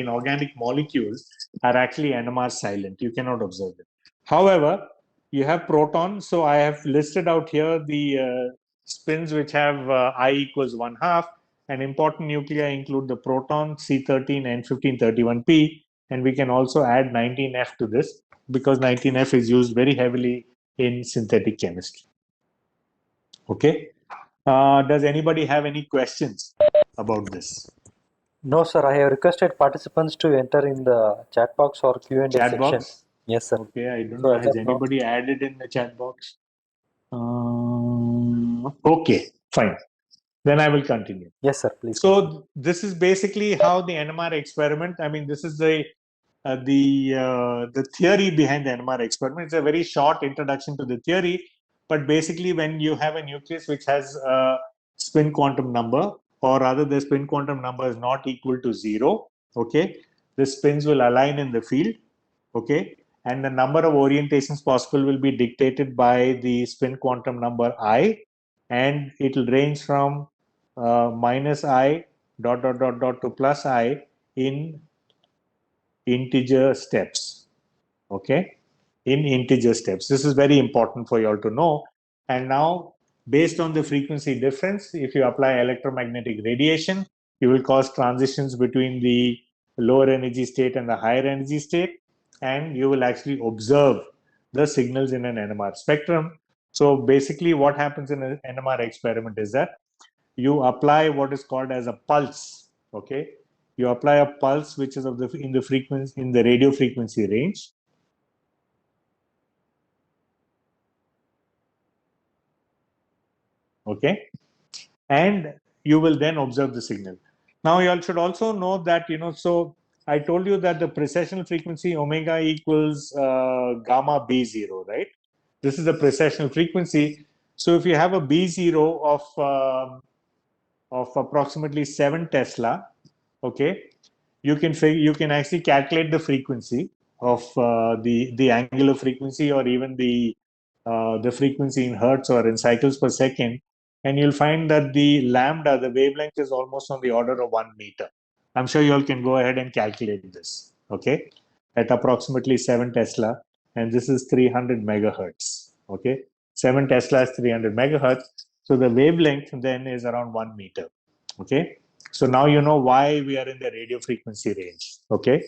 organic molecules are actually NMR silent. You cannot observe them. However, you have protons. So I have listed out here the spins which have I equals 1/2. And important nuclei include the proton, C13 and 1531p. And we can also add 19F to this because 19F is used very heavily in synthetic chemistry. Okay. Does anybody have any questions about this? No, sir. I have requested participants to enter in the chat box or Q&A Chat section. box? Yes, sir. Okay, I don't So know. as Has of now- anybody added in the chat box? Okay, fine. Then I will continue. Yes, sir. Please. continue. So this is basically how the NMR experiment. I mean, this is the theory behind the NMR experiment. It's a very short introduction to the theory, but basically, when you have a nucleus which has a spin quantum number, or rather, the spin quantum number is not equal to 0. Okay, the spins will align in the field. Okay, and the number of orientations possible will be dictated by the spin quantum number I, and it will range from minus I dot dot dot dot to plus I in integer steps. Okay, in integer steps. This is very important for you all to know. And now, based on the frequency difference, if you apply electromagnetic radiation, you will cause transitions between the lower energy state and the higher energy state, and you will actually observe the signals in an NMR spectrum. So basically, what happens in an NMR experiment is that you apply what is called as a pulse. Okay, you apply a pulse which is in the radio frequency range. Okay, and you will then observe the signal. Now you all should also know that, so I told you that the precessional frequency omega equals gamma B0, right? This is the precessional frequency. So if you have a B0 of approximately 7 Tesla, okay, you can actually calculate the frequency of the angular frequency, or even the frequency in hertz or in cycles per second, and you'll find that the lambda, the wavelength, is almost on the order of 1 meter. I'm sure you all can go ahead and calculate this, okay, at approximately 7 Tesla, and this is 300 megahertz, okay. 7 Tesla is 300 megahertz, so the wavelength then is around 1 meter, okay. So now you know why we are in the radio frequency range, okay.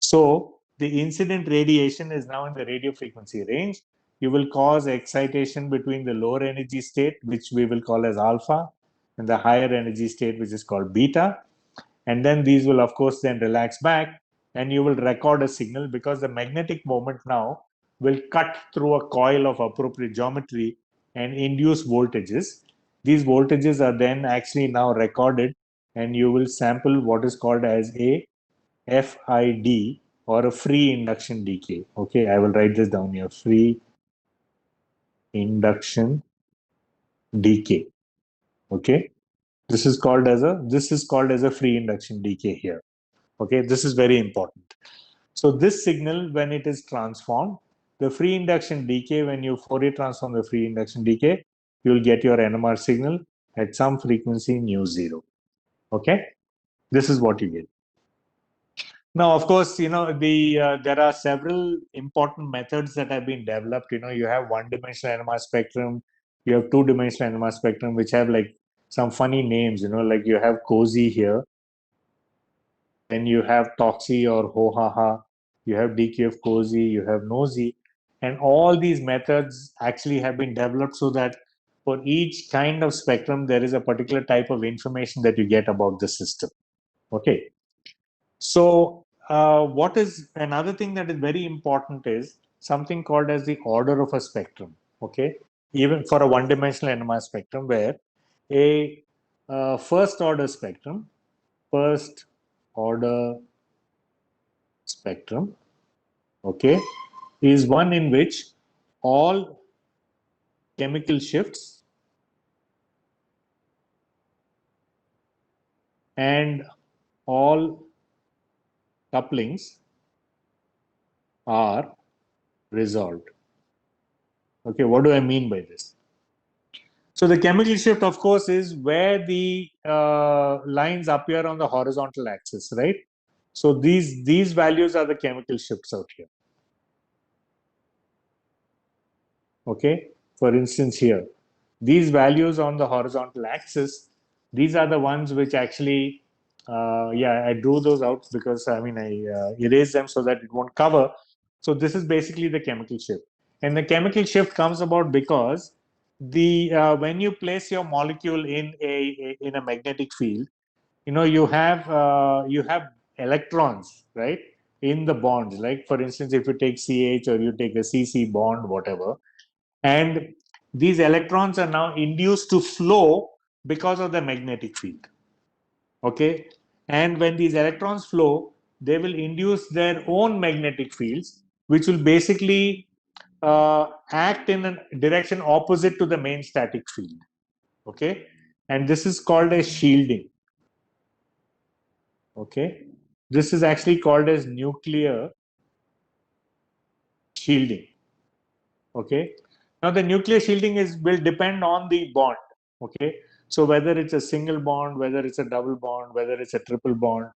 So the incident radiation is now in the radio frequency range. You will cause excitation between the lower energy state, which we will call as alpha, and the higher energy state, which is called beta. And then these will, of course, then relax back, and you will record a signal, because the magnetic moment now will cut through a coil of appropriate geometry and induce voltages. These voltages are then actually now recorded, and you will sample what is called as a FID, or a free induction decay. Okay, I will write this down here. Free induction decay. Okay, this is called as a free induction decay here. Okay, this is very important. So this signal, when it is transformed, the free induction decay, when you Fourier transform the free induction decay, you will get your NMR signal at some frequency nu0. Okay, this is what you get. Now, of course, there are several important methods that have been developed. You have one-dimensional NMR spectrum, you have two-dimensional NMR spectrum, which have like some funny names. Like you have COSY here, then you have TOXY or HOHAHA, you have DQF COSY, you have NOSY, and all these methods actually have been developed so that for each kind of spectrum, there is a particular type of information that you get about the system. Okay. So what is another thing that is very important is something called as the order of a spectrum. Okay, even for a one-dimensional NMR spectrum, where a first order spectrum, okay, is one in which all chemical shifts and all couplings are resolved. Okay, what do I mean by this? So the chemical shift, of course, is where the lines appear on the horizontal axis, right? So these values are the chemical shifts out here. Okay, for instance here, these values on the horizontal axis, these are the ones which actually, I drew those out because I erased them so that it won't cover. So this is basically the chemical shift. And the chemical shift comes about because when you place your molecule in a magnetic field, you have electrons, right, in the bonds. Like for instance, if you take CH or you take a CC bond, whatever, and these electrons are now induced to flow because of the magnetic field. Okay, and when these electrons flow, they will induce their own magnetic fields, which will basically act in a direction opposite to the main static field. Okay, and this is called as shielding. Okay, this is actually called as nuclear shielding. Okay, now the nuclear shielding will depend on the bond. Okay, so whether it's a single bond, whether it's a double bond, whether it's a triple bond,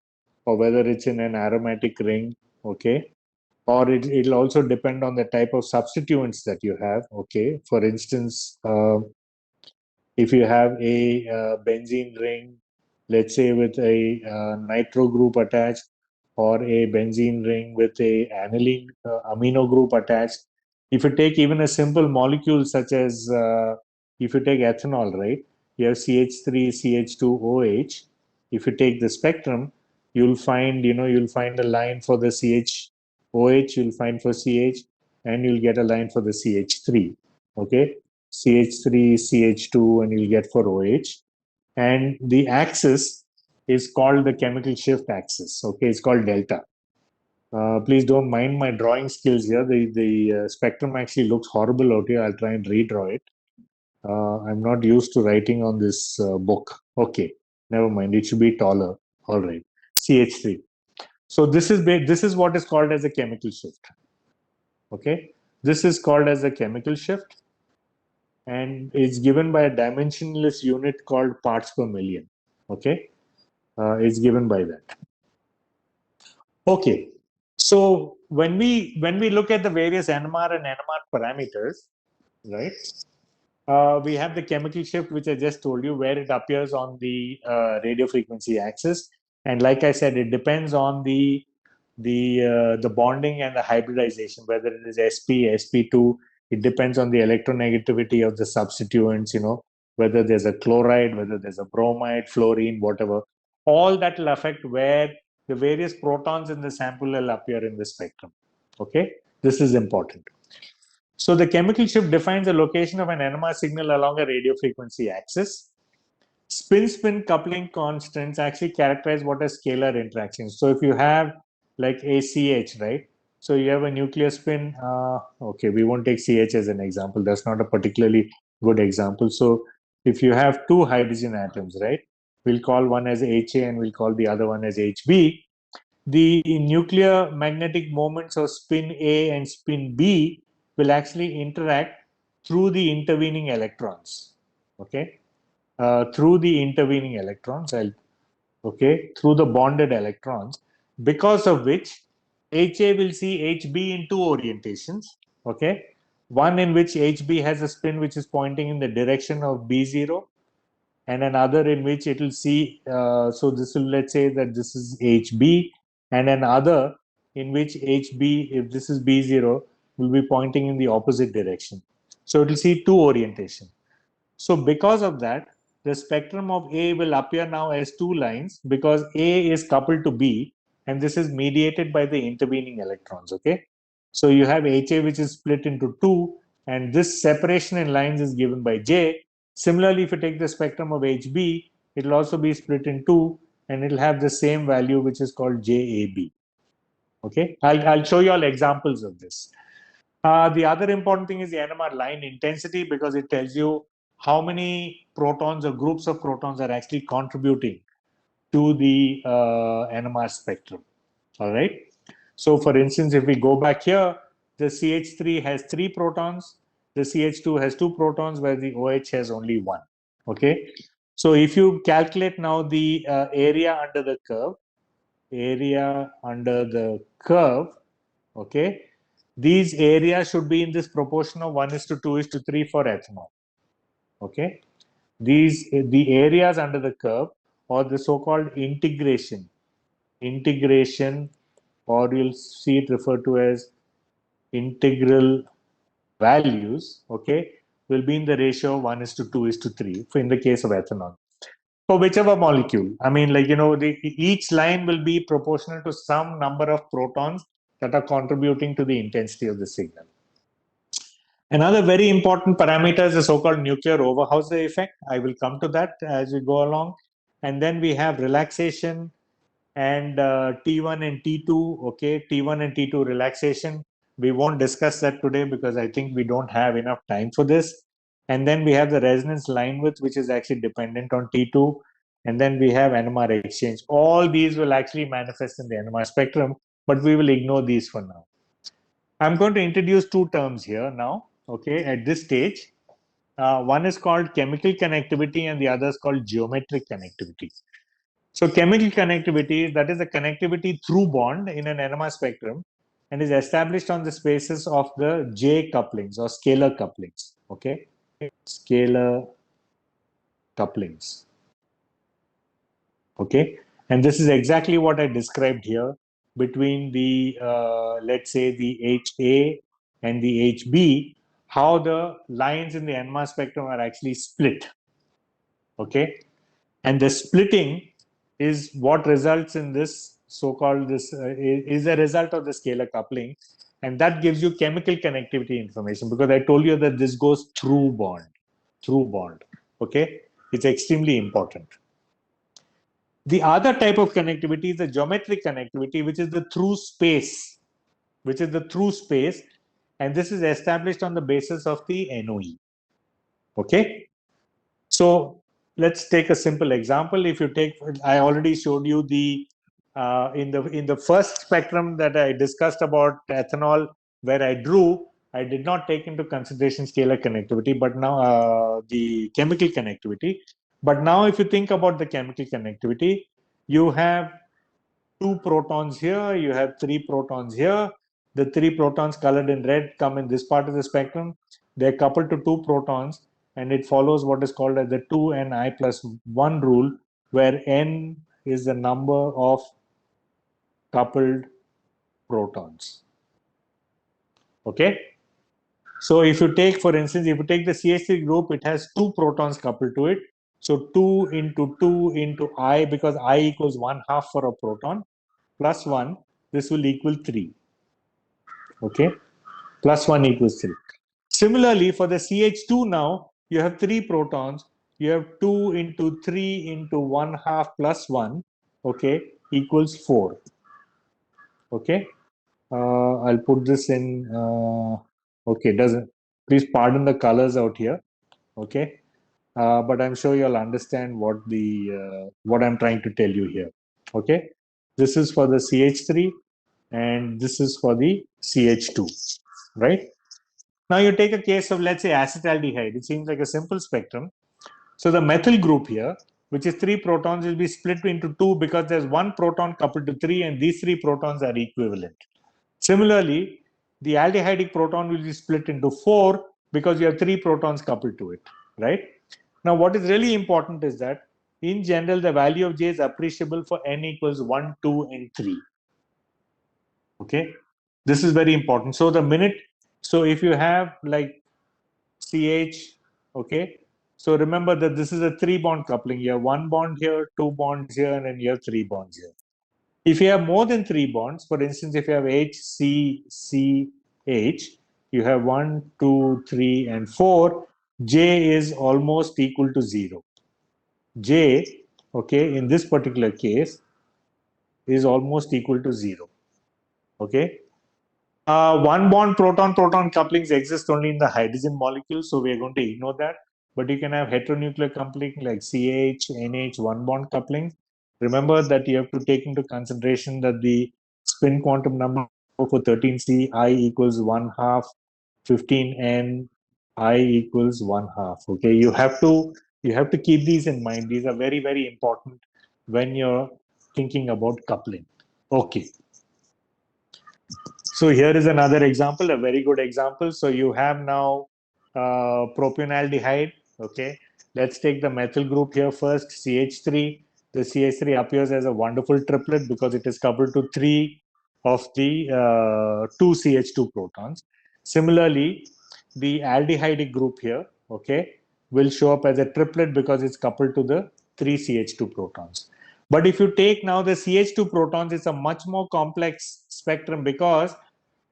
or whether it's in an aromatic ring, okay, or it'll also depend on the type of substituents that you have. Okay, for instance, if you have a benzene ring, let's say with a nitro group attached, or a benzene ring with a aniline amino group attached, if you take even a simple molecule such as if you take ethanol, right, you have CH3, CH2, OH. If you take the spectrum, you'll find a line for the CHOH, you'll find for CH, and you'll get a line for the CH3. Okay, CH3, CH2, and you'll get for OH. And the axis is called the chemical shift axis. Okay, it's called delta. Please don't mind my drawing skills here. The spectrum actually looks horrible out here. I'll try and redraw it. I'm not used to writing on this book. Okay, never mind. It should be taller. All right. CH3. So this is what is called as a chemical shift. Okay, this is called as a chemical shift, and it's given by a dimensionless unit called parts per million. Okay, it's given by that. Okay, so when we look at the various NMR and NMR parameters, right? We have the chemical shift, which I just told you, where it appears on the radio frequency axis, and like I said, it depends on the bonding and the hybridization, whether it is sp, sp2. It depends on the electronegativity of the substituents, whether there's a chloride, whether there's a bromide, fluorine, whatever. All that will affect where the various protons in the sample will appear in the spectrum. Okay, this is important. So the chemical shift defines the location of an NMR signal along a radio frequency axis. Spin-spin coupling constants actually characterize what are scalar interactions. So if you have like ACH, right? So you have a nuclear spin. Okay, we won't take CH as an example. That's not a particularly good example. So if you have two hydrogen atoms, right? We'll call one as HA and we'll call the other one as HB. The nuclear magnetic moments of spin A and spin B will actually interact through the intervening electrons. Okay, through the intervening electrons, through the bonded electrons, because of which HA will see HB in two orientations. Okay, one in which HB has a spin which is pointing in the direction of B0, and another in which it will see, so this will, let's say that this is HB, and another in which HB, if this is B0, will be pointing in the opposite direction. So it will see two orientation. So because of that, the spectrum of A will appear now as two lines because A is coupled to B, and this is mediated by the intervening electrons. Okay, so you have HA which is split into two, and this separation in lines is given by J. Similarly, if you take the spectrum of HB, it will also be split in two, and it will have the same value which is called JAB. Okay, I'll show you all examples of this. The other important thing is the NMR line intensity, because it tells you how many protons or groups of protons are actually contributing to the NMR spectrum. All right. So for instance, if we go back here, the CH3 has 3 protons, the CH2 has 2 protons, where the OH has only 1. Okay. So if you calculate now the area under the curve, okay, these areas should be in this proportion of 1:2:3 for ethanol. Okay, the areas under the curve, or the so-called integration, or you'll see it referred to as integral values, okay, will be in the ratio of 1:2:3 in the case of ethanol. For whichever molecule, I mean, like, each line will be proportional to some number of protons that are contributing to the intensity of the signal. Another very important parameter is the so-called nuclear Overhauser effect. I will come to that as we go along. And then we have relaxation and T1 and T2. Okay, T1 and T2 relaxation. We won't discuss that today because I think we don't have enough time for this. And then we have the resonance line width, which is actually dependent on T2. And then we have NMR exchange. All these will actually manifest in the NMR spectrum, but we will ignore these for now. I'm going to introduce two terms here now, okay, at this stage. One is called chemical connectivity and the other is called geometric connectivity. So chemical connectivity, that is a connectivity through bond in an NMR spectrum, and is established on the basis of the J couplings or scalar couplings, okay, scalar couplings, okay. And this is exactly what I described here between the, let's say, the HA and the HB, how the lines in the NMR spectrum are actually split, okay. And the splitting is what results in this so-called is a result of the scalar coupling, and that gives you chemical connectivity information, because I told you that this goes through bond. Okay, it's extremely important. The other type of connectivity is the geometric connectivity, which is the through space, and this is established on the basis of the NOE. Okay, so let's take a simple example. If you take, I already showed you the in the first spectrum that I discussed about ethanol, where I did not take into consideration scalar connectivity, but now the chemical connectivity. But now, if you think about the chemical connectivity, you have 2 protons here, you have 3 protons here. The 3 protons colored in red come in this part of the spectrum. They're coupled to 2 protons, and it follows what is called as the 2ni plus 1 rule, where n is the number of coupled protons. Okay? So if you take, for instance, if you take the CH3 group, it has 2 protons coupled to it. So 2 into I, because I equals 1/2 for a proton, plus 1, this will equal 3. Okay, plus 1 equals 3. Similarly, for the CH2 now, you have 3 protons. You have 2 into 3 into 1/2 plus 1, okay, equals 4. Okay, I'll put this in, okay, doesn't, please pardon the colors out here, okay, but I'm sure you'll understand what I'm trying to tell you here. Okay, this is for the CH3 and this is for the CH2, right? Now you take a case of, let's say, acetaldehyde. It seems like a simple spectrum. So the methyl group here, which is 3 protons, will be split into 2 because there's 1 proton coupled to 3, and these 3 protons are equivalent. Similarly, the aldehydic proton will be split into 4 because you have 3 protons coupled to it, right? Now, what is really important is that in general, the value of J is appreciable for n equals 1, 2, and 3. Okay, this is very important. So the minute, so if you have like CH, okay, so remember that this is a 3 bond coupling. You have 1 bond here, 2 bonds here, and then you have 3 bonds here. If you have more than 3 bonds, for instance, if you have H, C, C, H, you have 1, 2, 3, and 4, J is almost equal to 0. J, okay, in this particular case, is almost equal to 0. Okay. 1 bond proton-proton couplings exist only in the hydrogen molecule, so we are going to ignore that. But you can have heteronuclear coupling like CH, NH, 1 bond coupling. Remember that you have to take into consideration that the spin quantum number for 13C, I equals 1/2, 15N, I equals 1/2. Okay, you have to keep these in mind. These are very, very important when you're thinking about coupling. Okay. So here is another example, a very good example. So you have now propanaldehyde. Okay, let's take the methyl group here first, CH3. The CH3 appears as a wonderful triplet because it is coupled to 3 of the 2 CH2 protons. Similarly, the aldehydic group here, okay, will show up as a triplet because it's coupled to the 3 CH2 protons. But if you take now the CH2 protons, it's a much more complex spectrum because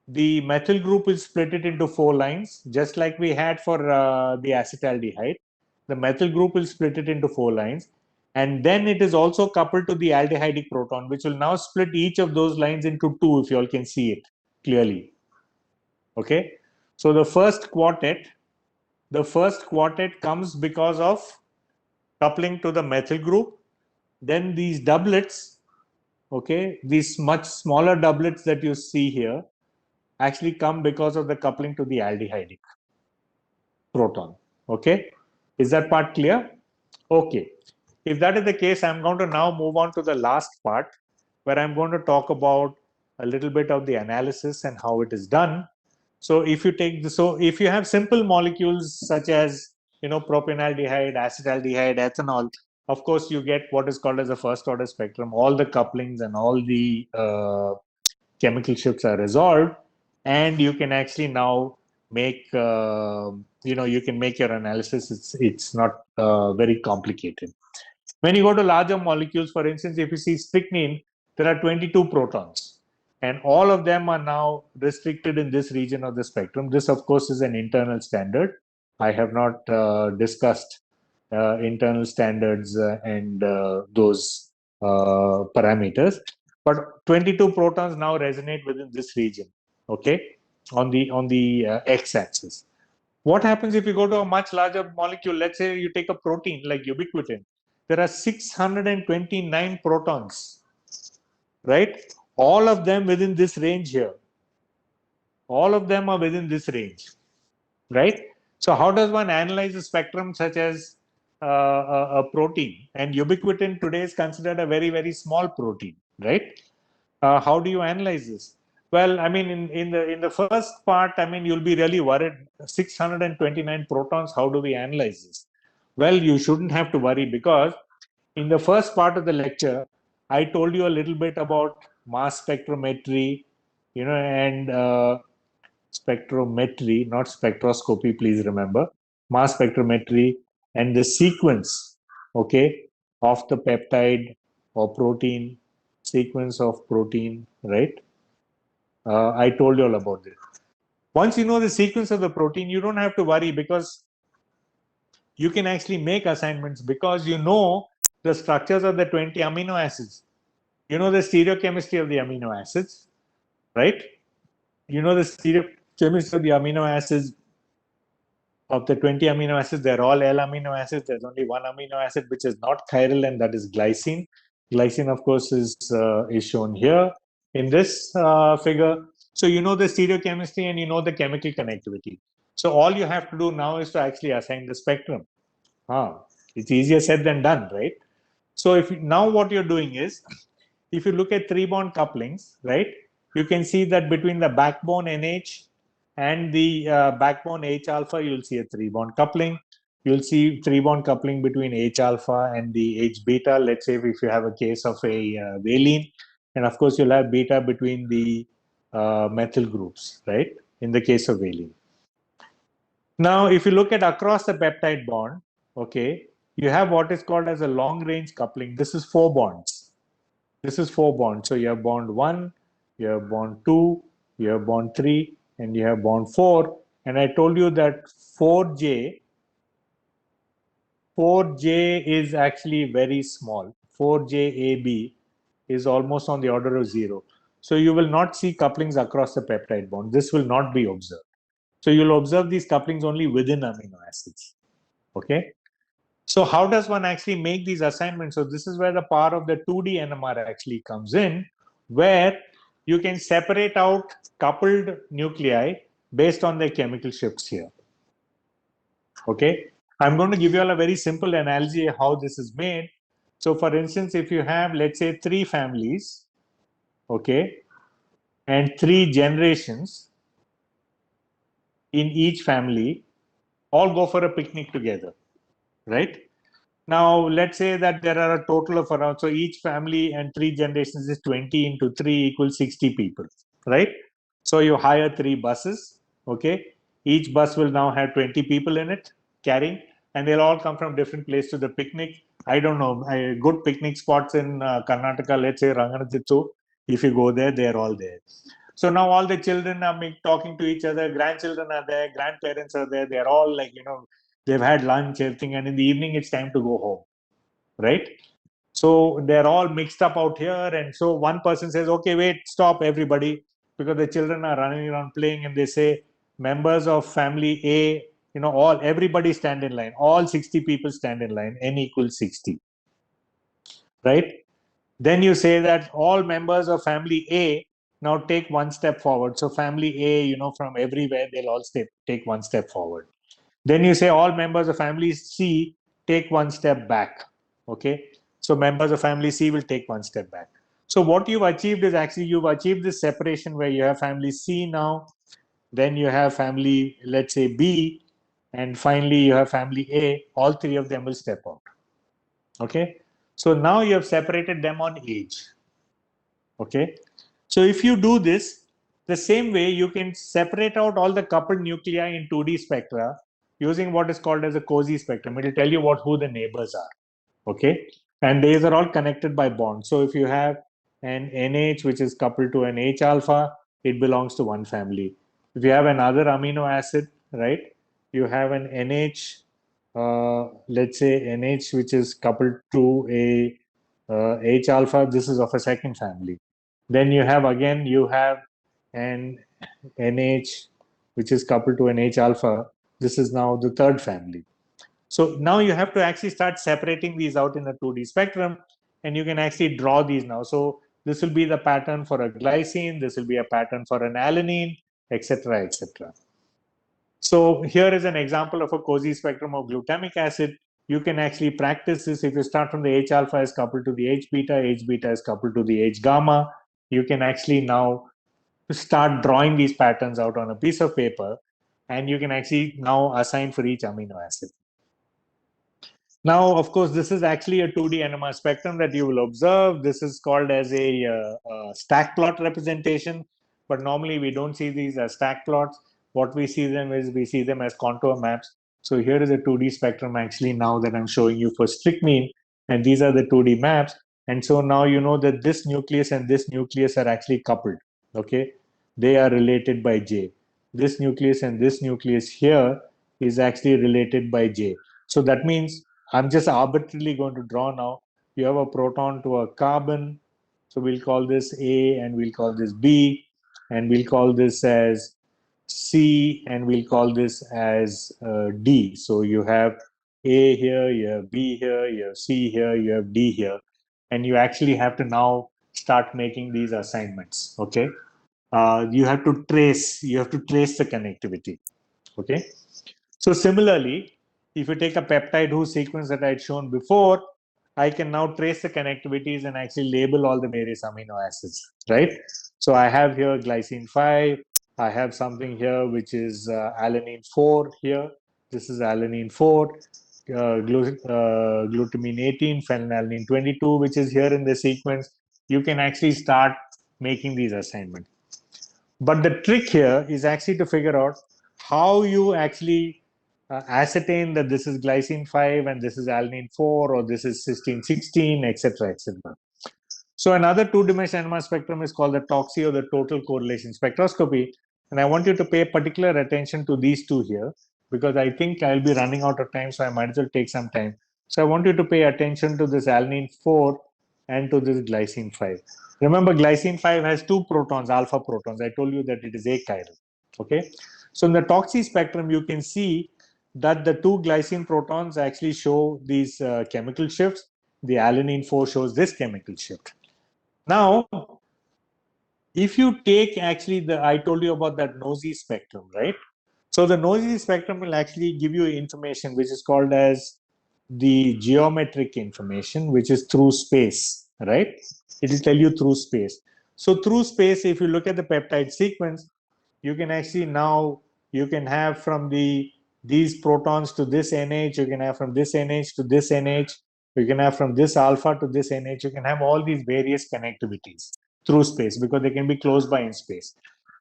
the methyl group will split it into 4 lines, just like we had for the acetaldehyde. The methyl group will split it into 4 lines. And then it is also coupled to the aldehydic proton, which will now split each of those lines into 2, if you all can see it clearly. Okay. So the first quartet comes because of coupling to the methyl group. Then these doublets, okay, these much smaller doublets that you see here actually come because of the coupling to the aldehydic proton. Okay, is that part clear? Okay, if that is the case, I'm going to now move on to the last part where I'm going to talk about a little bit of the analysis and how it is done. So if you take if you have simple molecules such as, you know, propanaldehyde, acetaldehyde, ethanol, of course you get what is called as a first order spectrum. All the couplings and all the chemical shifts are resolved, and you can actually now make you can make your analysis. It's not very complicated. When you go to larger molecules, for instance, if you see strychnine, there are 22 protons, and all of them are now restricted in this region of the spectrum. This, of course, is an internal standard. I have not discussed internal standards and those parameters, but 22 protons now resonate within this region, okay, on the x-axis. What happens if you go to a much larger molecule? Let's say you take a protein like ubiquitin. There are 629 protons, right? All of them within this range here. All of them are within this range, right? So how does one analyze a spectrum such as a protein? And ubiquitin today is considered a very, very small protein, right? How do you analyze this? Well, I mean, in the first part, I mean, you'll be really worried. 629 protons. How do we analyze this? Well, you shouldn't have to worry, because in the first part of the lecture, I told you a little bit about mass spectrometry, and spectrometry, not spectroscopy, please remember, mass spectrometry, and the sequence, okay, of the peptide or protein, sequence of protein, right? I told you all about this. Once you know the sequence of the protein, you don't have to worry, because you can actually make assignments, because you know the structures of the 20 amino acids. You know the stereochemistry of the amino acids, right? You know the stereochemistry of the amino acids. Of the 20 amino acids, they're all L amino acids. There's only one amino acid which is not chiral, and that is glycine. Glycine, of course, is shown here in this figure. So you know the stereochemistry and you know the chemical connectivity. So all you have to do now is to actually assign the spectrum. It's easier said than done, right? So now what you're doing is, if you look at 3-bond couplings, right, you can see that between the backbone NH and the backbone H alpha, you'll see a 3-bond coupling. You'll see 3-bond coupling between H alpha and the H beta. Let's say if you have a case of a valine, and of course you'll have beta between the methyl groups, right, in the case of valine. Now, if you look at across the peptide bond, okay, you have what is called as a long range coupling. This is 4 bonds. This is 4 bonds. So you have bond 1, you have bond 2, you have bond 3, and you have bond 4. And I told you that 4J is actually very small. 4JAB is almost on the order of 0. So you will not see couplings across the peptide bond. This will not be observed. So you'll observe these couplings only within amino acids. Okay. So how does one actually make these assignments? So this is where the power of the 2D NMR actually comes in, where you can separate out coupled nuclei based on their chemical shifts here. Okay. I'm going to give you all a very simple analogy of how this is made. So for instance, if you have, let's say, 3 families, okay, and 3 generations in each family, all go for a picnic together, right? Now, let's say that there are a total of around, so each family and 3 generations is 20 into 3 equals 60 people, right? So you hire 3 buses, okay? Each bus will now have 20 people in it, carrying, and they'll all come from different places to the picnic. I don't know, good picnic spots in Karnataka, let's say Ranganathitu, if you go there, they're all there. So now all the children are talking to each other, grandchildren are there, grandparents are there, they're all like, they've had lunch, everything, and in the evening it's time to go home, right? So they're all mixed up out here, and so one person says, okay, wait, stop everybody, because the children are running around playing, and they say, members of family A, everybody stand in line, all 60 people stand in line, n equals 60, right? Then you say that all members of family A now take one step forward. So family A, from everywhere, they'll all take one step forward. Then you say all members of family C take one step back. Okay. So members of family C will take one step back. So what you've achieved is actually you've achieved this separation where you have family C now, then you have family, let's say B, and finally you have family A. All 3 of them will step out. Okay. So now you have separated them on age. Okay. So if you do this, the same way you can separate out all the coupled nuclei in 2D spectra using what is called as a cozy spectrum. It will tell you who the neighbors are. Okay. And these are all connected by bonds. So if you have an NH which is coupled to an H alpha, it belongs to one family. If you have another amino acid, right, you have an NH, let's say NH which is coupled to a H alpha, this is of a second family. Then you have again, you have an NH which is coupled to an H alpha. This is now the third family. So now you have to actually start separating these out in a 2D spectrum, and you can actually draw these now. So this will be the pattern for a glycine, this will be a pattern for an alanine, etc., etc. So here is an example of a cozy spectrum of glutamic acid. You can actually practice this if you start from the H alpha is coupled to the H beta is coupled to the H gamma. You can actually now start drawing these patterns out on a piece of paper, and you can actually now assign for each amino acid. Now, of course, this is actually a 2D NMR spectrum that you will observe. This is called as a stack plot representation, but normally we don't see these as stack plots. What we see them is we see them as contour maps. So here is a 2D spectrum actually now that I'm showing you for strychnine, and these are the 2D maps. And so now you know that this nucleus and this nucleus are actually coupled, okay? They are related by J. This nucleus and this nucleus here is actually related by J. So that means I'm just arbitrarily going to draw now. You have a proton to a carbon. So we'll call this A and we'll call this B, and we'll call this as C, and we'll call this as D. So you have A here, you have B here, you have C here, you have D here. And you actually have to now start making these assignments, okay? You have to trace the connectivity, okay? So similarly, if you take a peptide whose sequence that I had shown before, I can now trace the connectivities and actually label all the various amino acids, right? So I have here glycine 5, I have something here which is alanine 4 here. This is alanine 4, glutamine 18, phenylalanine 22, which is here in the sequence. You can actually start making these assignments. But the trick here is actually to figure out how you actually ascertain that this is glycine 5 and this is alanine 4 or this is cysteine 16, etc., etc. So another two-dimensional NMR spectrum is called the TOCSY, or the total correlation spectroscopy. And I want you to pay particular attention to these two here, because I think I'll be running out of time, so I might as well take some time. So I want you to pay attention to this alanine 4 and to this glycine 5. Remember, glycine 5 has two protons, alpha protons. I told you that it is achiral. Okay. So in the TOCSY spectrum, you can see that the two glycine protons actually show these chemical shifts. The alanine 4 shows this chemical shift. Now, if you take actually I told you about that NOESY spectrum, right? So the NOESY spectrum will actually give you information which is called as the geometric information, which is through space, right? It will tell you through space. So through space, if you look at the peptide sequence, you can actually now, you can have from these protons to this NH, you can have from this NH to this NH, you can have from this alpha to this NH, you can have all these various connectivities through space because they can be close by in space.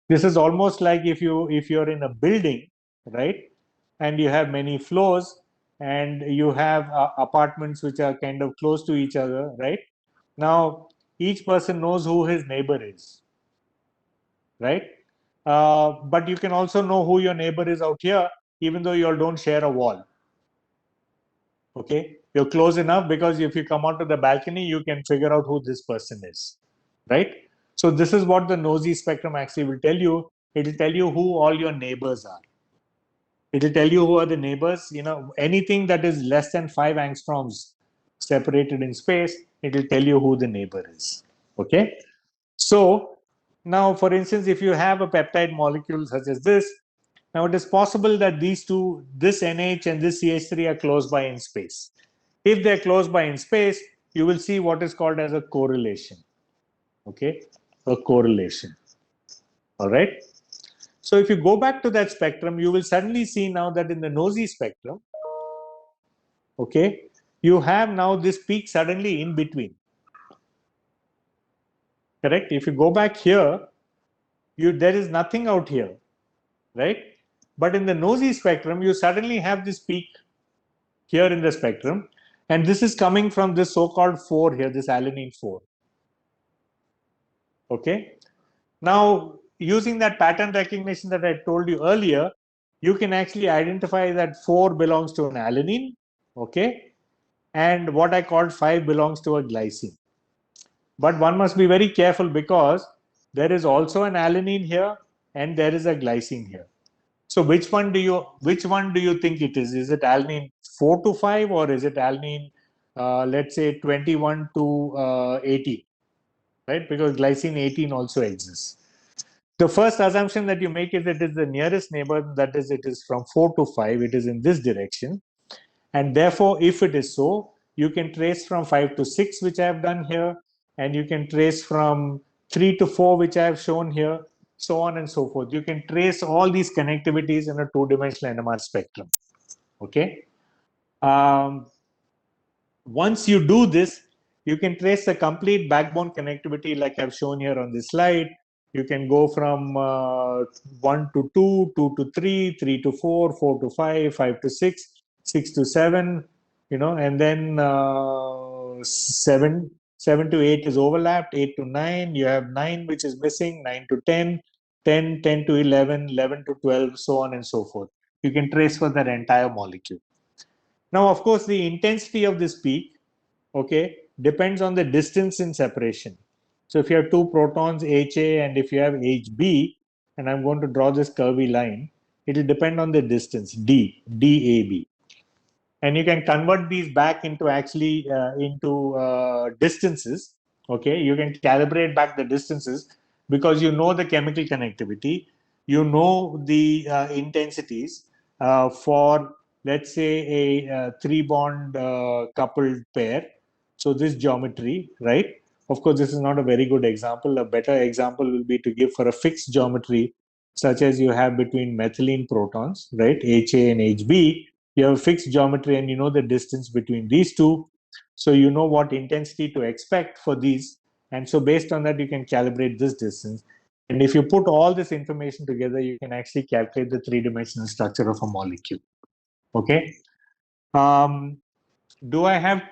This is almost like if you're in a building, right, and you have many floors and you have apartments which are kind of close to each other, right? Now, each person knows who his neighbor is, right? But you can also know who your neighbor is out here, even though you all don't share a wall. Okay, you're close enough because if you come onto the balcony, you can figure out who this person is, right? So this is what the NOESY spectrum actually will tell you. It will tell you who all your neighbors are. It will tell you who are the neighbors. You know, anything that is less than 5 angstroms separated in space, it will tell you who the neighbor is. Okay. So now, for instance, if you have a peptide molecule such as this, now it is possible that these two, this NH and this CH3 are close by in space. If they're close by in space, you will see what is called as a correlation. Okay, a correlation. All right. So if you go back to that spectrum, you will suddenly see now that in the NOESY spectrum, okay, you have now this peak suddenly in between. Correct? If you go back here, there is nothing out here, right? But in the NOESY spectrum, you suddenly have this peak here in the spectrum. And this is coming from this so-called 4 here, this alanine 4. Okay. Now, using that pattern recognition that I told you earlier, you can actually identify that 4 belongs to an alanine, okay, and what I called 5 belongs to a glycine. But one must be very careful because there is also an alanine here and there is a glycine here. So which one do you think it is? Is it alanine 4 to 5 or is it alanine, let's say 21 to 18, right? Because glycine 18 also exists. The first assumption that you make is that it is the nearest neighbor, that is, it is from 4 to 5, it is in this direction. And therefore, if it is so, you can trace from 5 to 6, which I have done here, and you can trace from 3 to 4, which I have shown here, so on and so forth. You can trace all these connectivities in a two-dimensional NMR spectrum. Okay. Once you do this, you can trace the complete backbone connectivity like I've shown here on this slide. You can go from 1 to 2, 2 to 3, 3 to 4, 4 to 5, 5 to 6, 6 to 7, and then 7 to 8 is overlapped, 8 to 9, you have 9 which is missing, 9 to 10, 10, 10 to 11, 11 to 12, so on and so forth. You can trace for that entire molecule. Now, of course, the intensity of this peak, okay, depends on the distance in separation. So if you have 2 protons, HA, and if you have HB, and I'm going to draw this curvy line, it will depend on the distance, DAB. And you can convert these back into actually distances, okay? You can calibrate back the distances because you know the chemical connectivity, you know the intensities for, let's say, a 3-bond coupled pair. So this geometry, right? Of course, this is not a very good example. A better example will be to give for a fixed geometry, such as you have between methylene protons, right? HA and HB. You have a fixed geometry and you know the distance between these two. So you know what intensity to expect for these. And so based on that, you can calibrate this distance. And if you put all this information together, you can actually calculate the 3-dimensional structure of a molecule. Okay. Do I have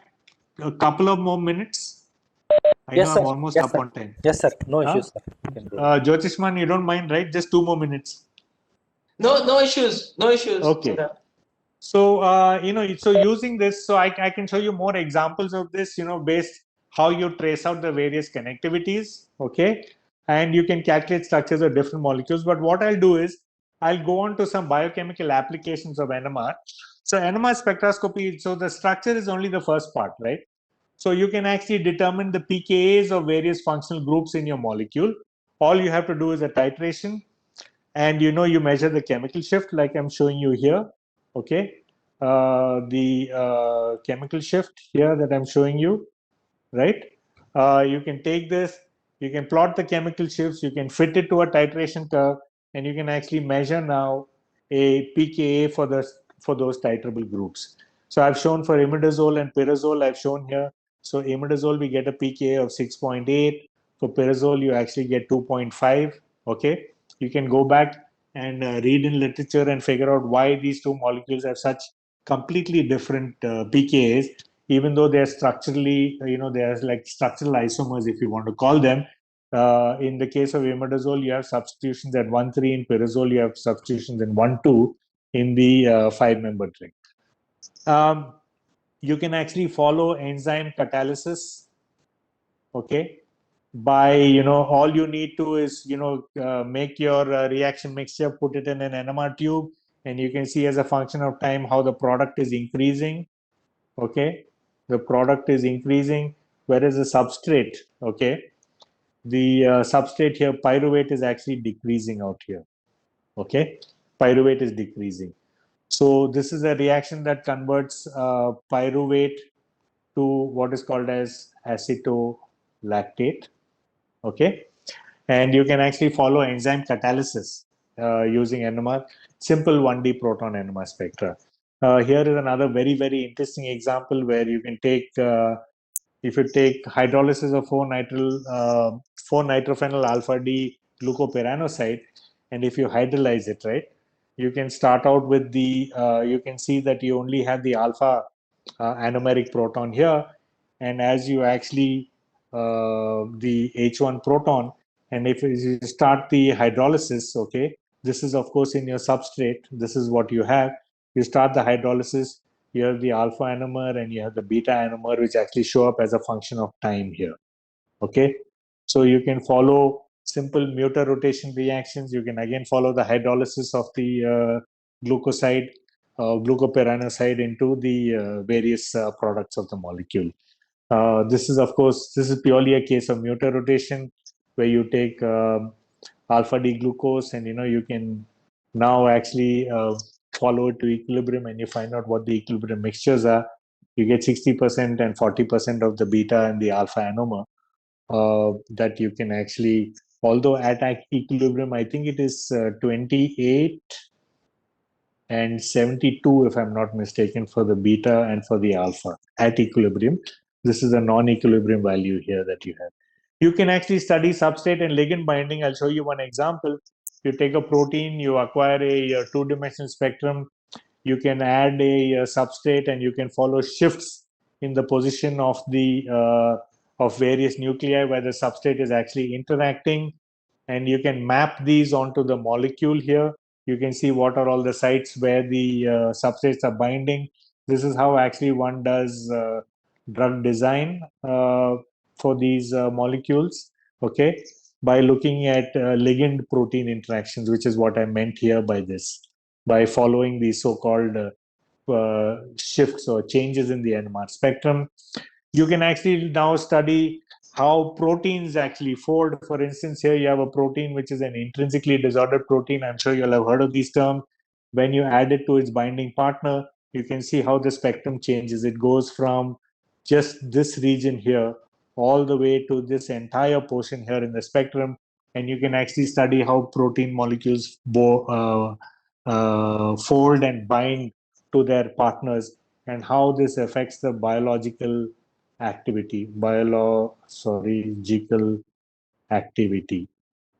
a couple of more minutes? I Yes, know sir. I'm almost Yes, up sir. on time. Yes, sir. No issues, sir. You can go. Jyotishman, you don't mind, right? Just 2 more minutes. No issues. No issues. Okay. So, so using this, so I can show you more examples of this, based how you trace out the various connectivities, okay? And you can calculate structures of different molecules. But what I'll do is, I'll go on to some biochemical applications of NMR. So NMR spectroscopy, so the structure is only the first part, right? So you can actually determine the pKa's of various functional groups in your molecule. All you have to do is a titration, and you measure the chemical shift like I'm showing you here. Okay, the chemical shift here that I'm showing you, right? You can take this, you can plot the chemical shifts, you can fit it to a titration curve, and you can actually measure now a pKa for those titerable groups. So I've shown for imidazole and pyrazole, I've shown here. So imidazole, we get a pKa of 6.8. For pyrazole, you actually get 2.5. Okay, you can go back and read in literature and figure out why these two molecules have such completely different pKas, even though they're structurally, they're like structural isomers, if you want to call them. In the case of imidazole, you have substitutions at 1,3. In pyrazole, you have substitutions in 1,2 in the 5-membered ring. You can actually follow enzyme catalysis, okay, by, all you need to is, make your reaction mixture, put it in an NMR tube, and you can see as a function of time how the product is increasing, okay. The product is increasing, whereas the substrate, okay, the substrate here, pyruvate, is actually decreasing out here, okay. Pyruvate is decreasing. So this is a reaction that converts pyruvate to what is called as acetolactate, okay. And you can actually follow enzyme catalysis using NMR, simple 1D proton NMR spectra. Here is another very, very interesting example where you can take, if you take hydrolysis of 4-nitrophenyl alpha D glucopyranoside, and if you hydrolyze it, right, you can start out with the, you can see that you only have the alpha anomeric proton here. And as you actually, the H1 proton, and if you start the hydrolysis, okay, this is of course in your substrate, this is what you have. You start the hydrolysis, you have the alpha anomer and you have the beta anomer, which actually show up as a function of time here. Okay, so you can follow simple Mutter rotation reactions. You can again follow the hydrolysis of the glucoside, glucopyranoside into the various products of the molecule. This is, of course, this is purely a case of Mutter rotation, where you take alpha D glucose, and you can now actually follow it to equilibrium, and you find out what the equilibrium mixtures are. You get 60% and 40% of the beta and the alpha anomer that you can actually, although at equilibrium, I think it is 28 and 72, if I'm not mistaken, for the beta and for the alpha at equilibrium. This is a non-equilibrium value here that you have. You can actually study substrate and ligand binding. I'll show you one example. You take a protein, you acquire a two-dimensional spectrum, you can add a substrate, and you can follow shifts in the position of the of various nuclei where the substrate is actually interacting, and you can map these onto the molecule here. You can see what are all the sites where the substrates are binding. This is how actually one does drug design for these molecules, okay, by looking at ligand protein interactions, which is what I meant here by this, by following these so-called shifts or changes in the NMR spectrum. You can actually now study how proteins actually fold. For instance, here you have a protein which is an intrinsically disordered protein. I'm sure you'll have heard of these terms. When you add it to its binding partner, you can see how the spectrum changes. It goes from just this region here all the way to this entire portion here in the spectrum. And you can actually study how protein molecules fold and bind to their partners, and how this affects the biological activity.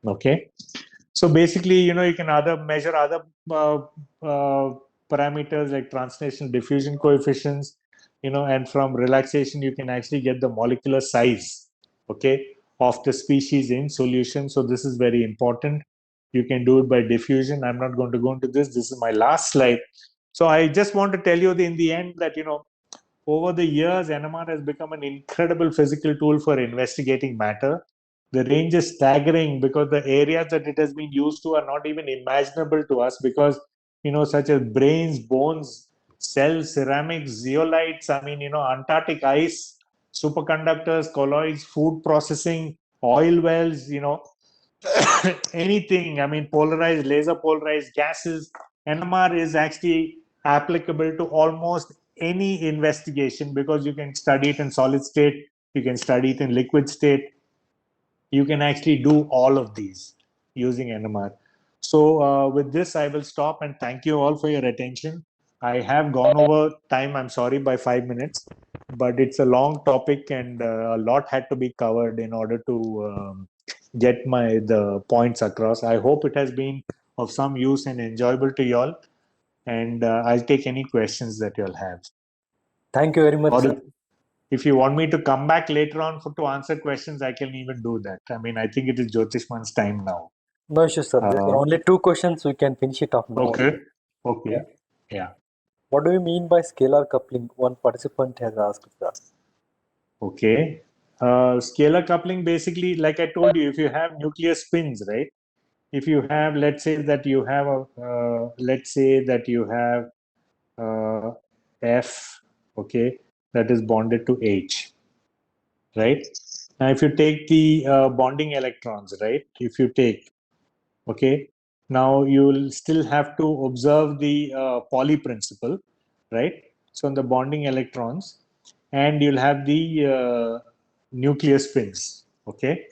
Okay, so basically, you can measure other parameters like translational diffusion coefficients, and from relaxation you can actually get the molecular size, okay, of the species in solution. So this is very important. You can do it by diffusion. I'm not going to go into this. This is my last slide. So I just want to tell you in the end that over the years, NMR has become an incredible physical tool for investigating matter. The range is staggering because the areas that it has been used to are not even imaginable to us, because, such as brains, bones, cells, ceramics, zeolites, Antarctic ice, superconductors, colloids, food processing, oil wells, anything, polarized, laser polarized gases. NMR is actually applicable to almost any investigation, because you can study it in solid state, you can study it in liquid state, you can actually do all of these using NMR. So with this, I will stop and thank you all for your attention. I have gone over time, I'm sorry, by 5 minutes, but it's a long topic, and a lot had to be covered in order to get the points across. I hope it has been of some use and enjoyable to you all, and I'll take any questions that you'll have. Thank you very much, Or sir. if you want me to come back later on to answer questions, I can even do that. I think it is Jyotishman's time now. No issues, sir. There are only 2 questions. We can finish it off now. Okay. Yeah. What do you mean by scalar coupling? One participant has asked that. Okay. Scalar coupling, basically, like I told you, if you have nuclear spins, right? If you have, let's say that you have F, okay, that is bonded to H, right? Now, if you take the bonding electrons, right? Okay, now you'll still have to observe the Pauli principle, right? So in the bonding electrons, and you'll have the nuclear spins, okay?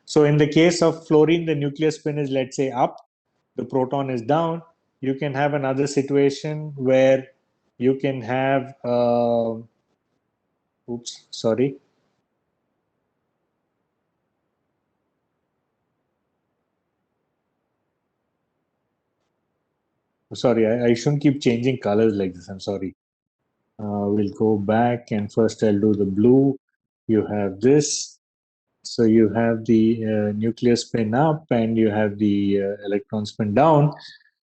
So in the case of fluorine, the nuclear spin is, let's say, up, the proton is down. You can have another situation where you can have, sorry, I shouldn't keep changing colors like this. I'm sorry. We'll go back and first I'll do the blue. You have this. So you have the nuclear spin up and you have the electron spin down.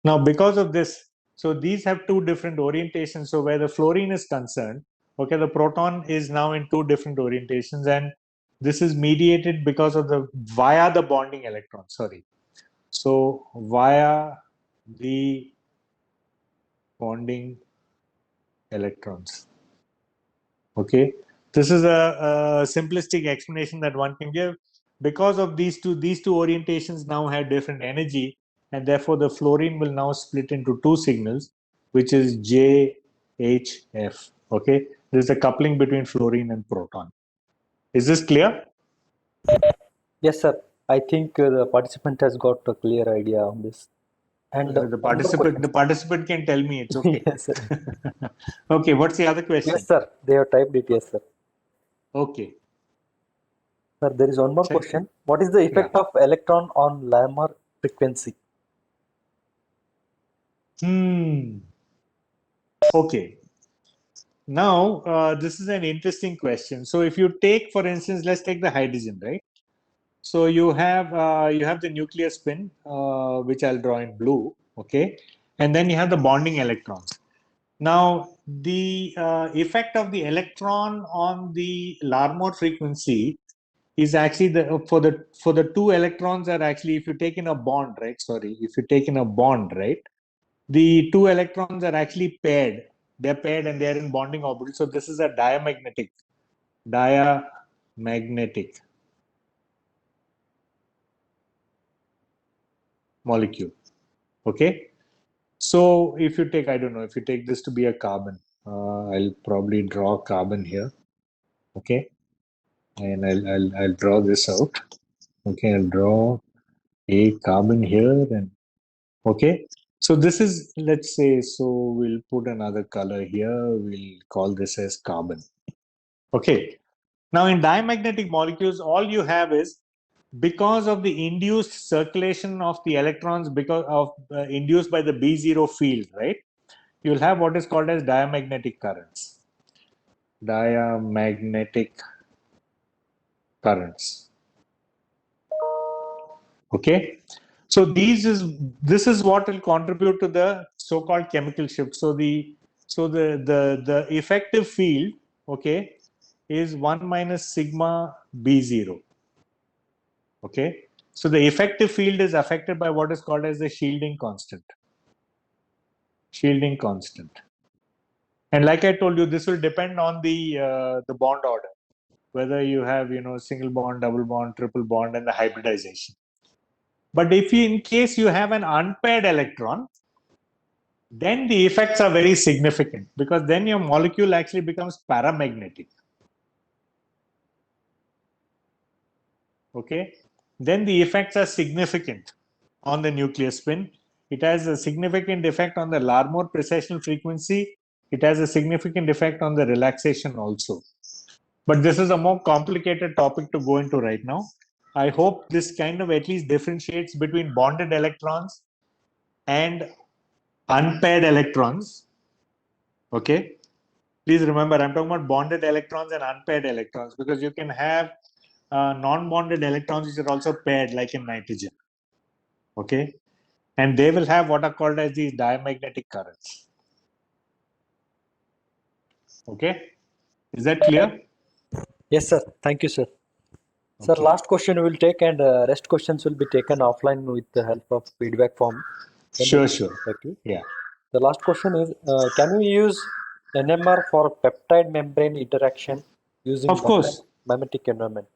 Now, because of this, so these have two different orientations. So where the fluorine is concerned, okay, the proton is now in two different orientations, and this is mediated because of the via the bonding electron. Sorry. So via the bonding electrons. Okay, this is a simplistic explanation that one can give. Because of these two orientations now have different energy, and therefore the fluorine will now split into two signals, which is JHF. Okay, this is a coupling between fluorine and proton. Is this clear? Yes, sir. I think the participant has got a clear idea on this. And The participant can tell me it's okay. Yes, sir. Okay, what's the other question? Yes, sir. They have typed it. Yes, sir. Okay. Sir, there is one more Check. question. What is the effect of electron on Lamarck frequency? Okay. Now, this is an interesting question. So, if you take, for instance, let's take the hydrogen, right? So you have the nuclear spin, which I'll draw in blue, okay, and then you have the bonding electrons. Now, the effect of the electron on the Larmor frequency is actually for the two electrons are actually, if you take in a bond, right? Sorry, if you take in a bond, right? The two electrons are actually paired. They're paired and they're in bonding orbitals. So this is a diamagnetic molecule. Okay. So if you take, I don't know, if you take this to be a carbon, I'll probably draw carbon here. Okay. And I'll draw this out. Okay. I'll draw a carbon here and okay. So this is, let's say, so we'll put another color here. We'll call this as carbon. Okay. Now in diamagnetic molecules, all you have is because of the induced circulation of the electrons because of induced by the B0 field, right? You'll have what is called as diamagnetic currents. Okay. So this is what will contribute to the so-called chemical shift. So the effective field, okay, is 1 minus sigma B0. Okay. So the effective field is affected by what is called as the shielding constant. And like I told you, this will depend on the bond order, whether you have single bond, double bond, triple bond, and the hybridization. But if in case you have an unpaired electron, then the effects are very significant because then your molecule actually becomes paramagnetic. Okay, then the effects are significant on the nuclear spin. It has a significant effect on the Larmor precessional frequency. It has a significant effect on the relaxation also. But this is a more complicated topic to go into right now. I hope this kind of at least differentiates between bonded electrons and unpaired electrons. Okay. Please remember, I'm talking about bonded electrons and unpaired electrons because you can have non-bonded electrons which are also paired, like in nitrogen. Okay. And they will have what are called as these diamagnetic currents. Okay. Is that clear? Yes, sir. Thank you, sir. Sir, Okay. last question we will take, and rest questions will be taken offline with the help of feedback form. Then we Sure. will get you. Yeah. The last question is, can we use NMR for peptide membrane interaction using Of course. mimetic environment?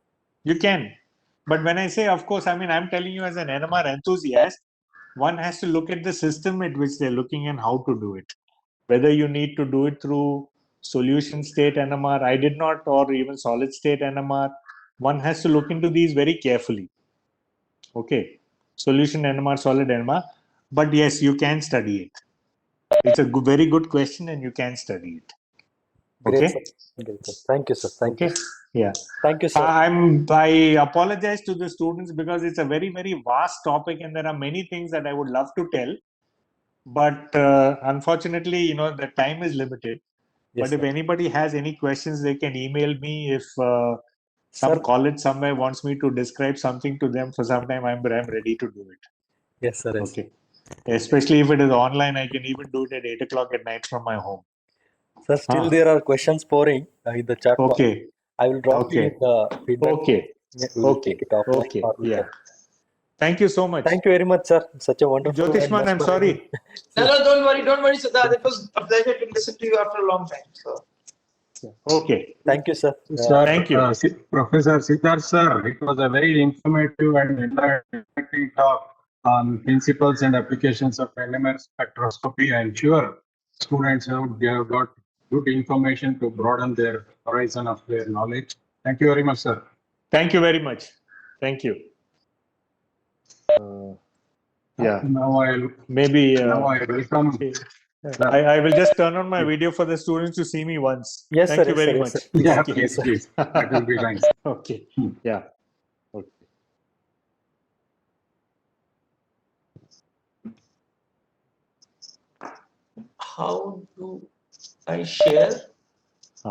You can. But when I say, of course, I mean, I'm telling you as an NMR enthusiast, one has to look at the system at which they're looking and how to do it. Whether you need to do it through solution state NMR, I did not, or even solid state NMR. One has to look into these very carefully. Okay. Solution NMR, solid NMR. But yes, you can study it. It's a very good question and you can study it. Great, Okay. sir. Great, sir. Thank you, sir. Thank you. Yeah. Thank you, sir. I apologize to the students because it's a very, very vast topic and there are many things that I would love to tell. But unfortunately, the time is limited. Yes, But if sir. anybody has any questions, they can email me. If some Sir. college somewhere wants me to describe something to them for some time, I'm ready to do it. Yes, sir. Yes. Okay. Especially if it is online, I can even do it at 8 o'clock at night from my home. Sir, still Ah. there are questions pouring in the chat box. Okay. I will drop you Okay. the feedback. Okay. Yeah, we will Okay. take it offline. Okay. Or we Yeah. can. Thank you so much. Thank you very much, sir. Such a wonderful. and Jyotishman, I'm mesmerizing- sorry. No, don't worry, Siddharth. It was a pleasure to listen to you after a long time. So, Okay. Thank you, sir. Sir, Thank you. Professor Siddharth sir, it was a very informative and interactive talk on principles and applications of NMR spectroscopy. I'm sure students have got good information to broaden their horizon of their knowledge. Thank you very much, sir. Thank you very much. Thank you. Yeah. Now I'll Maybe now I welcome. I will just turn on my video for the students to see me once. Yes, Thank sir. you Yes, very sir. much. Yes, sir. Yeah, Thank you. please, please. That will be nice. Okay. Yeah. Okay. how do I share?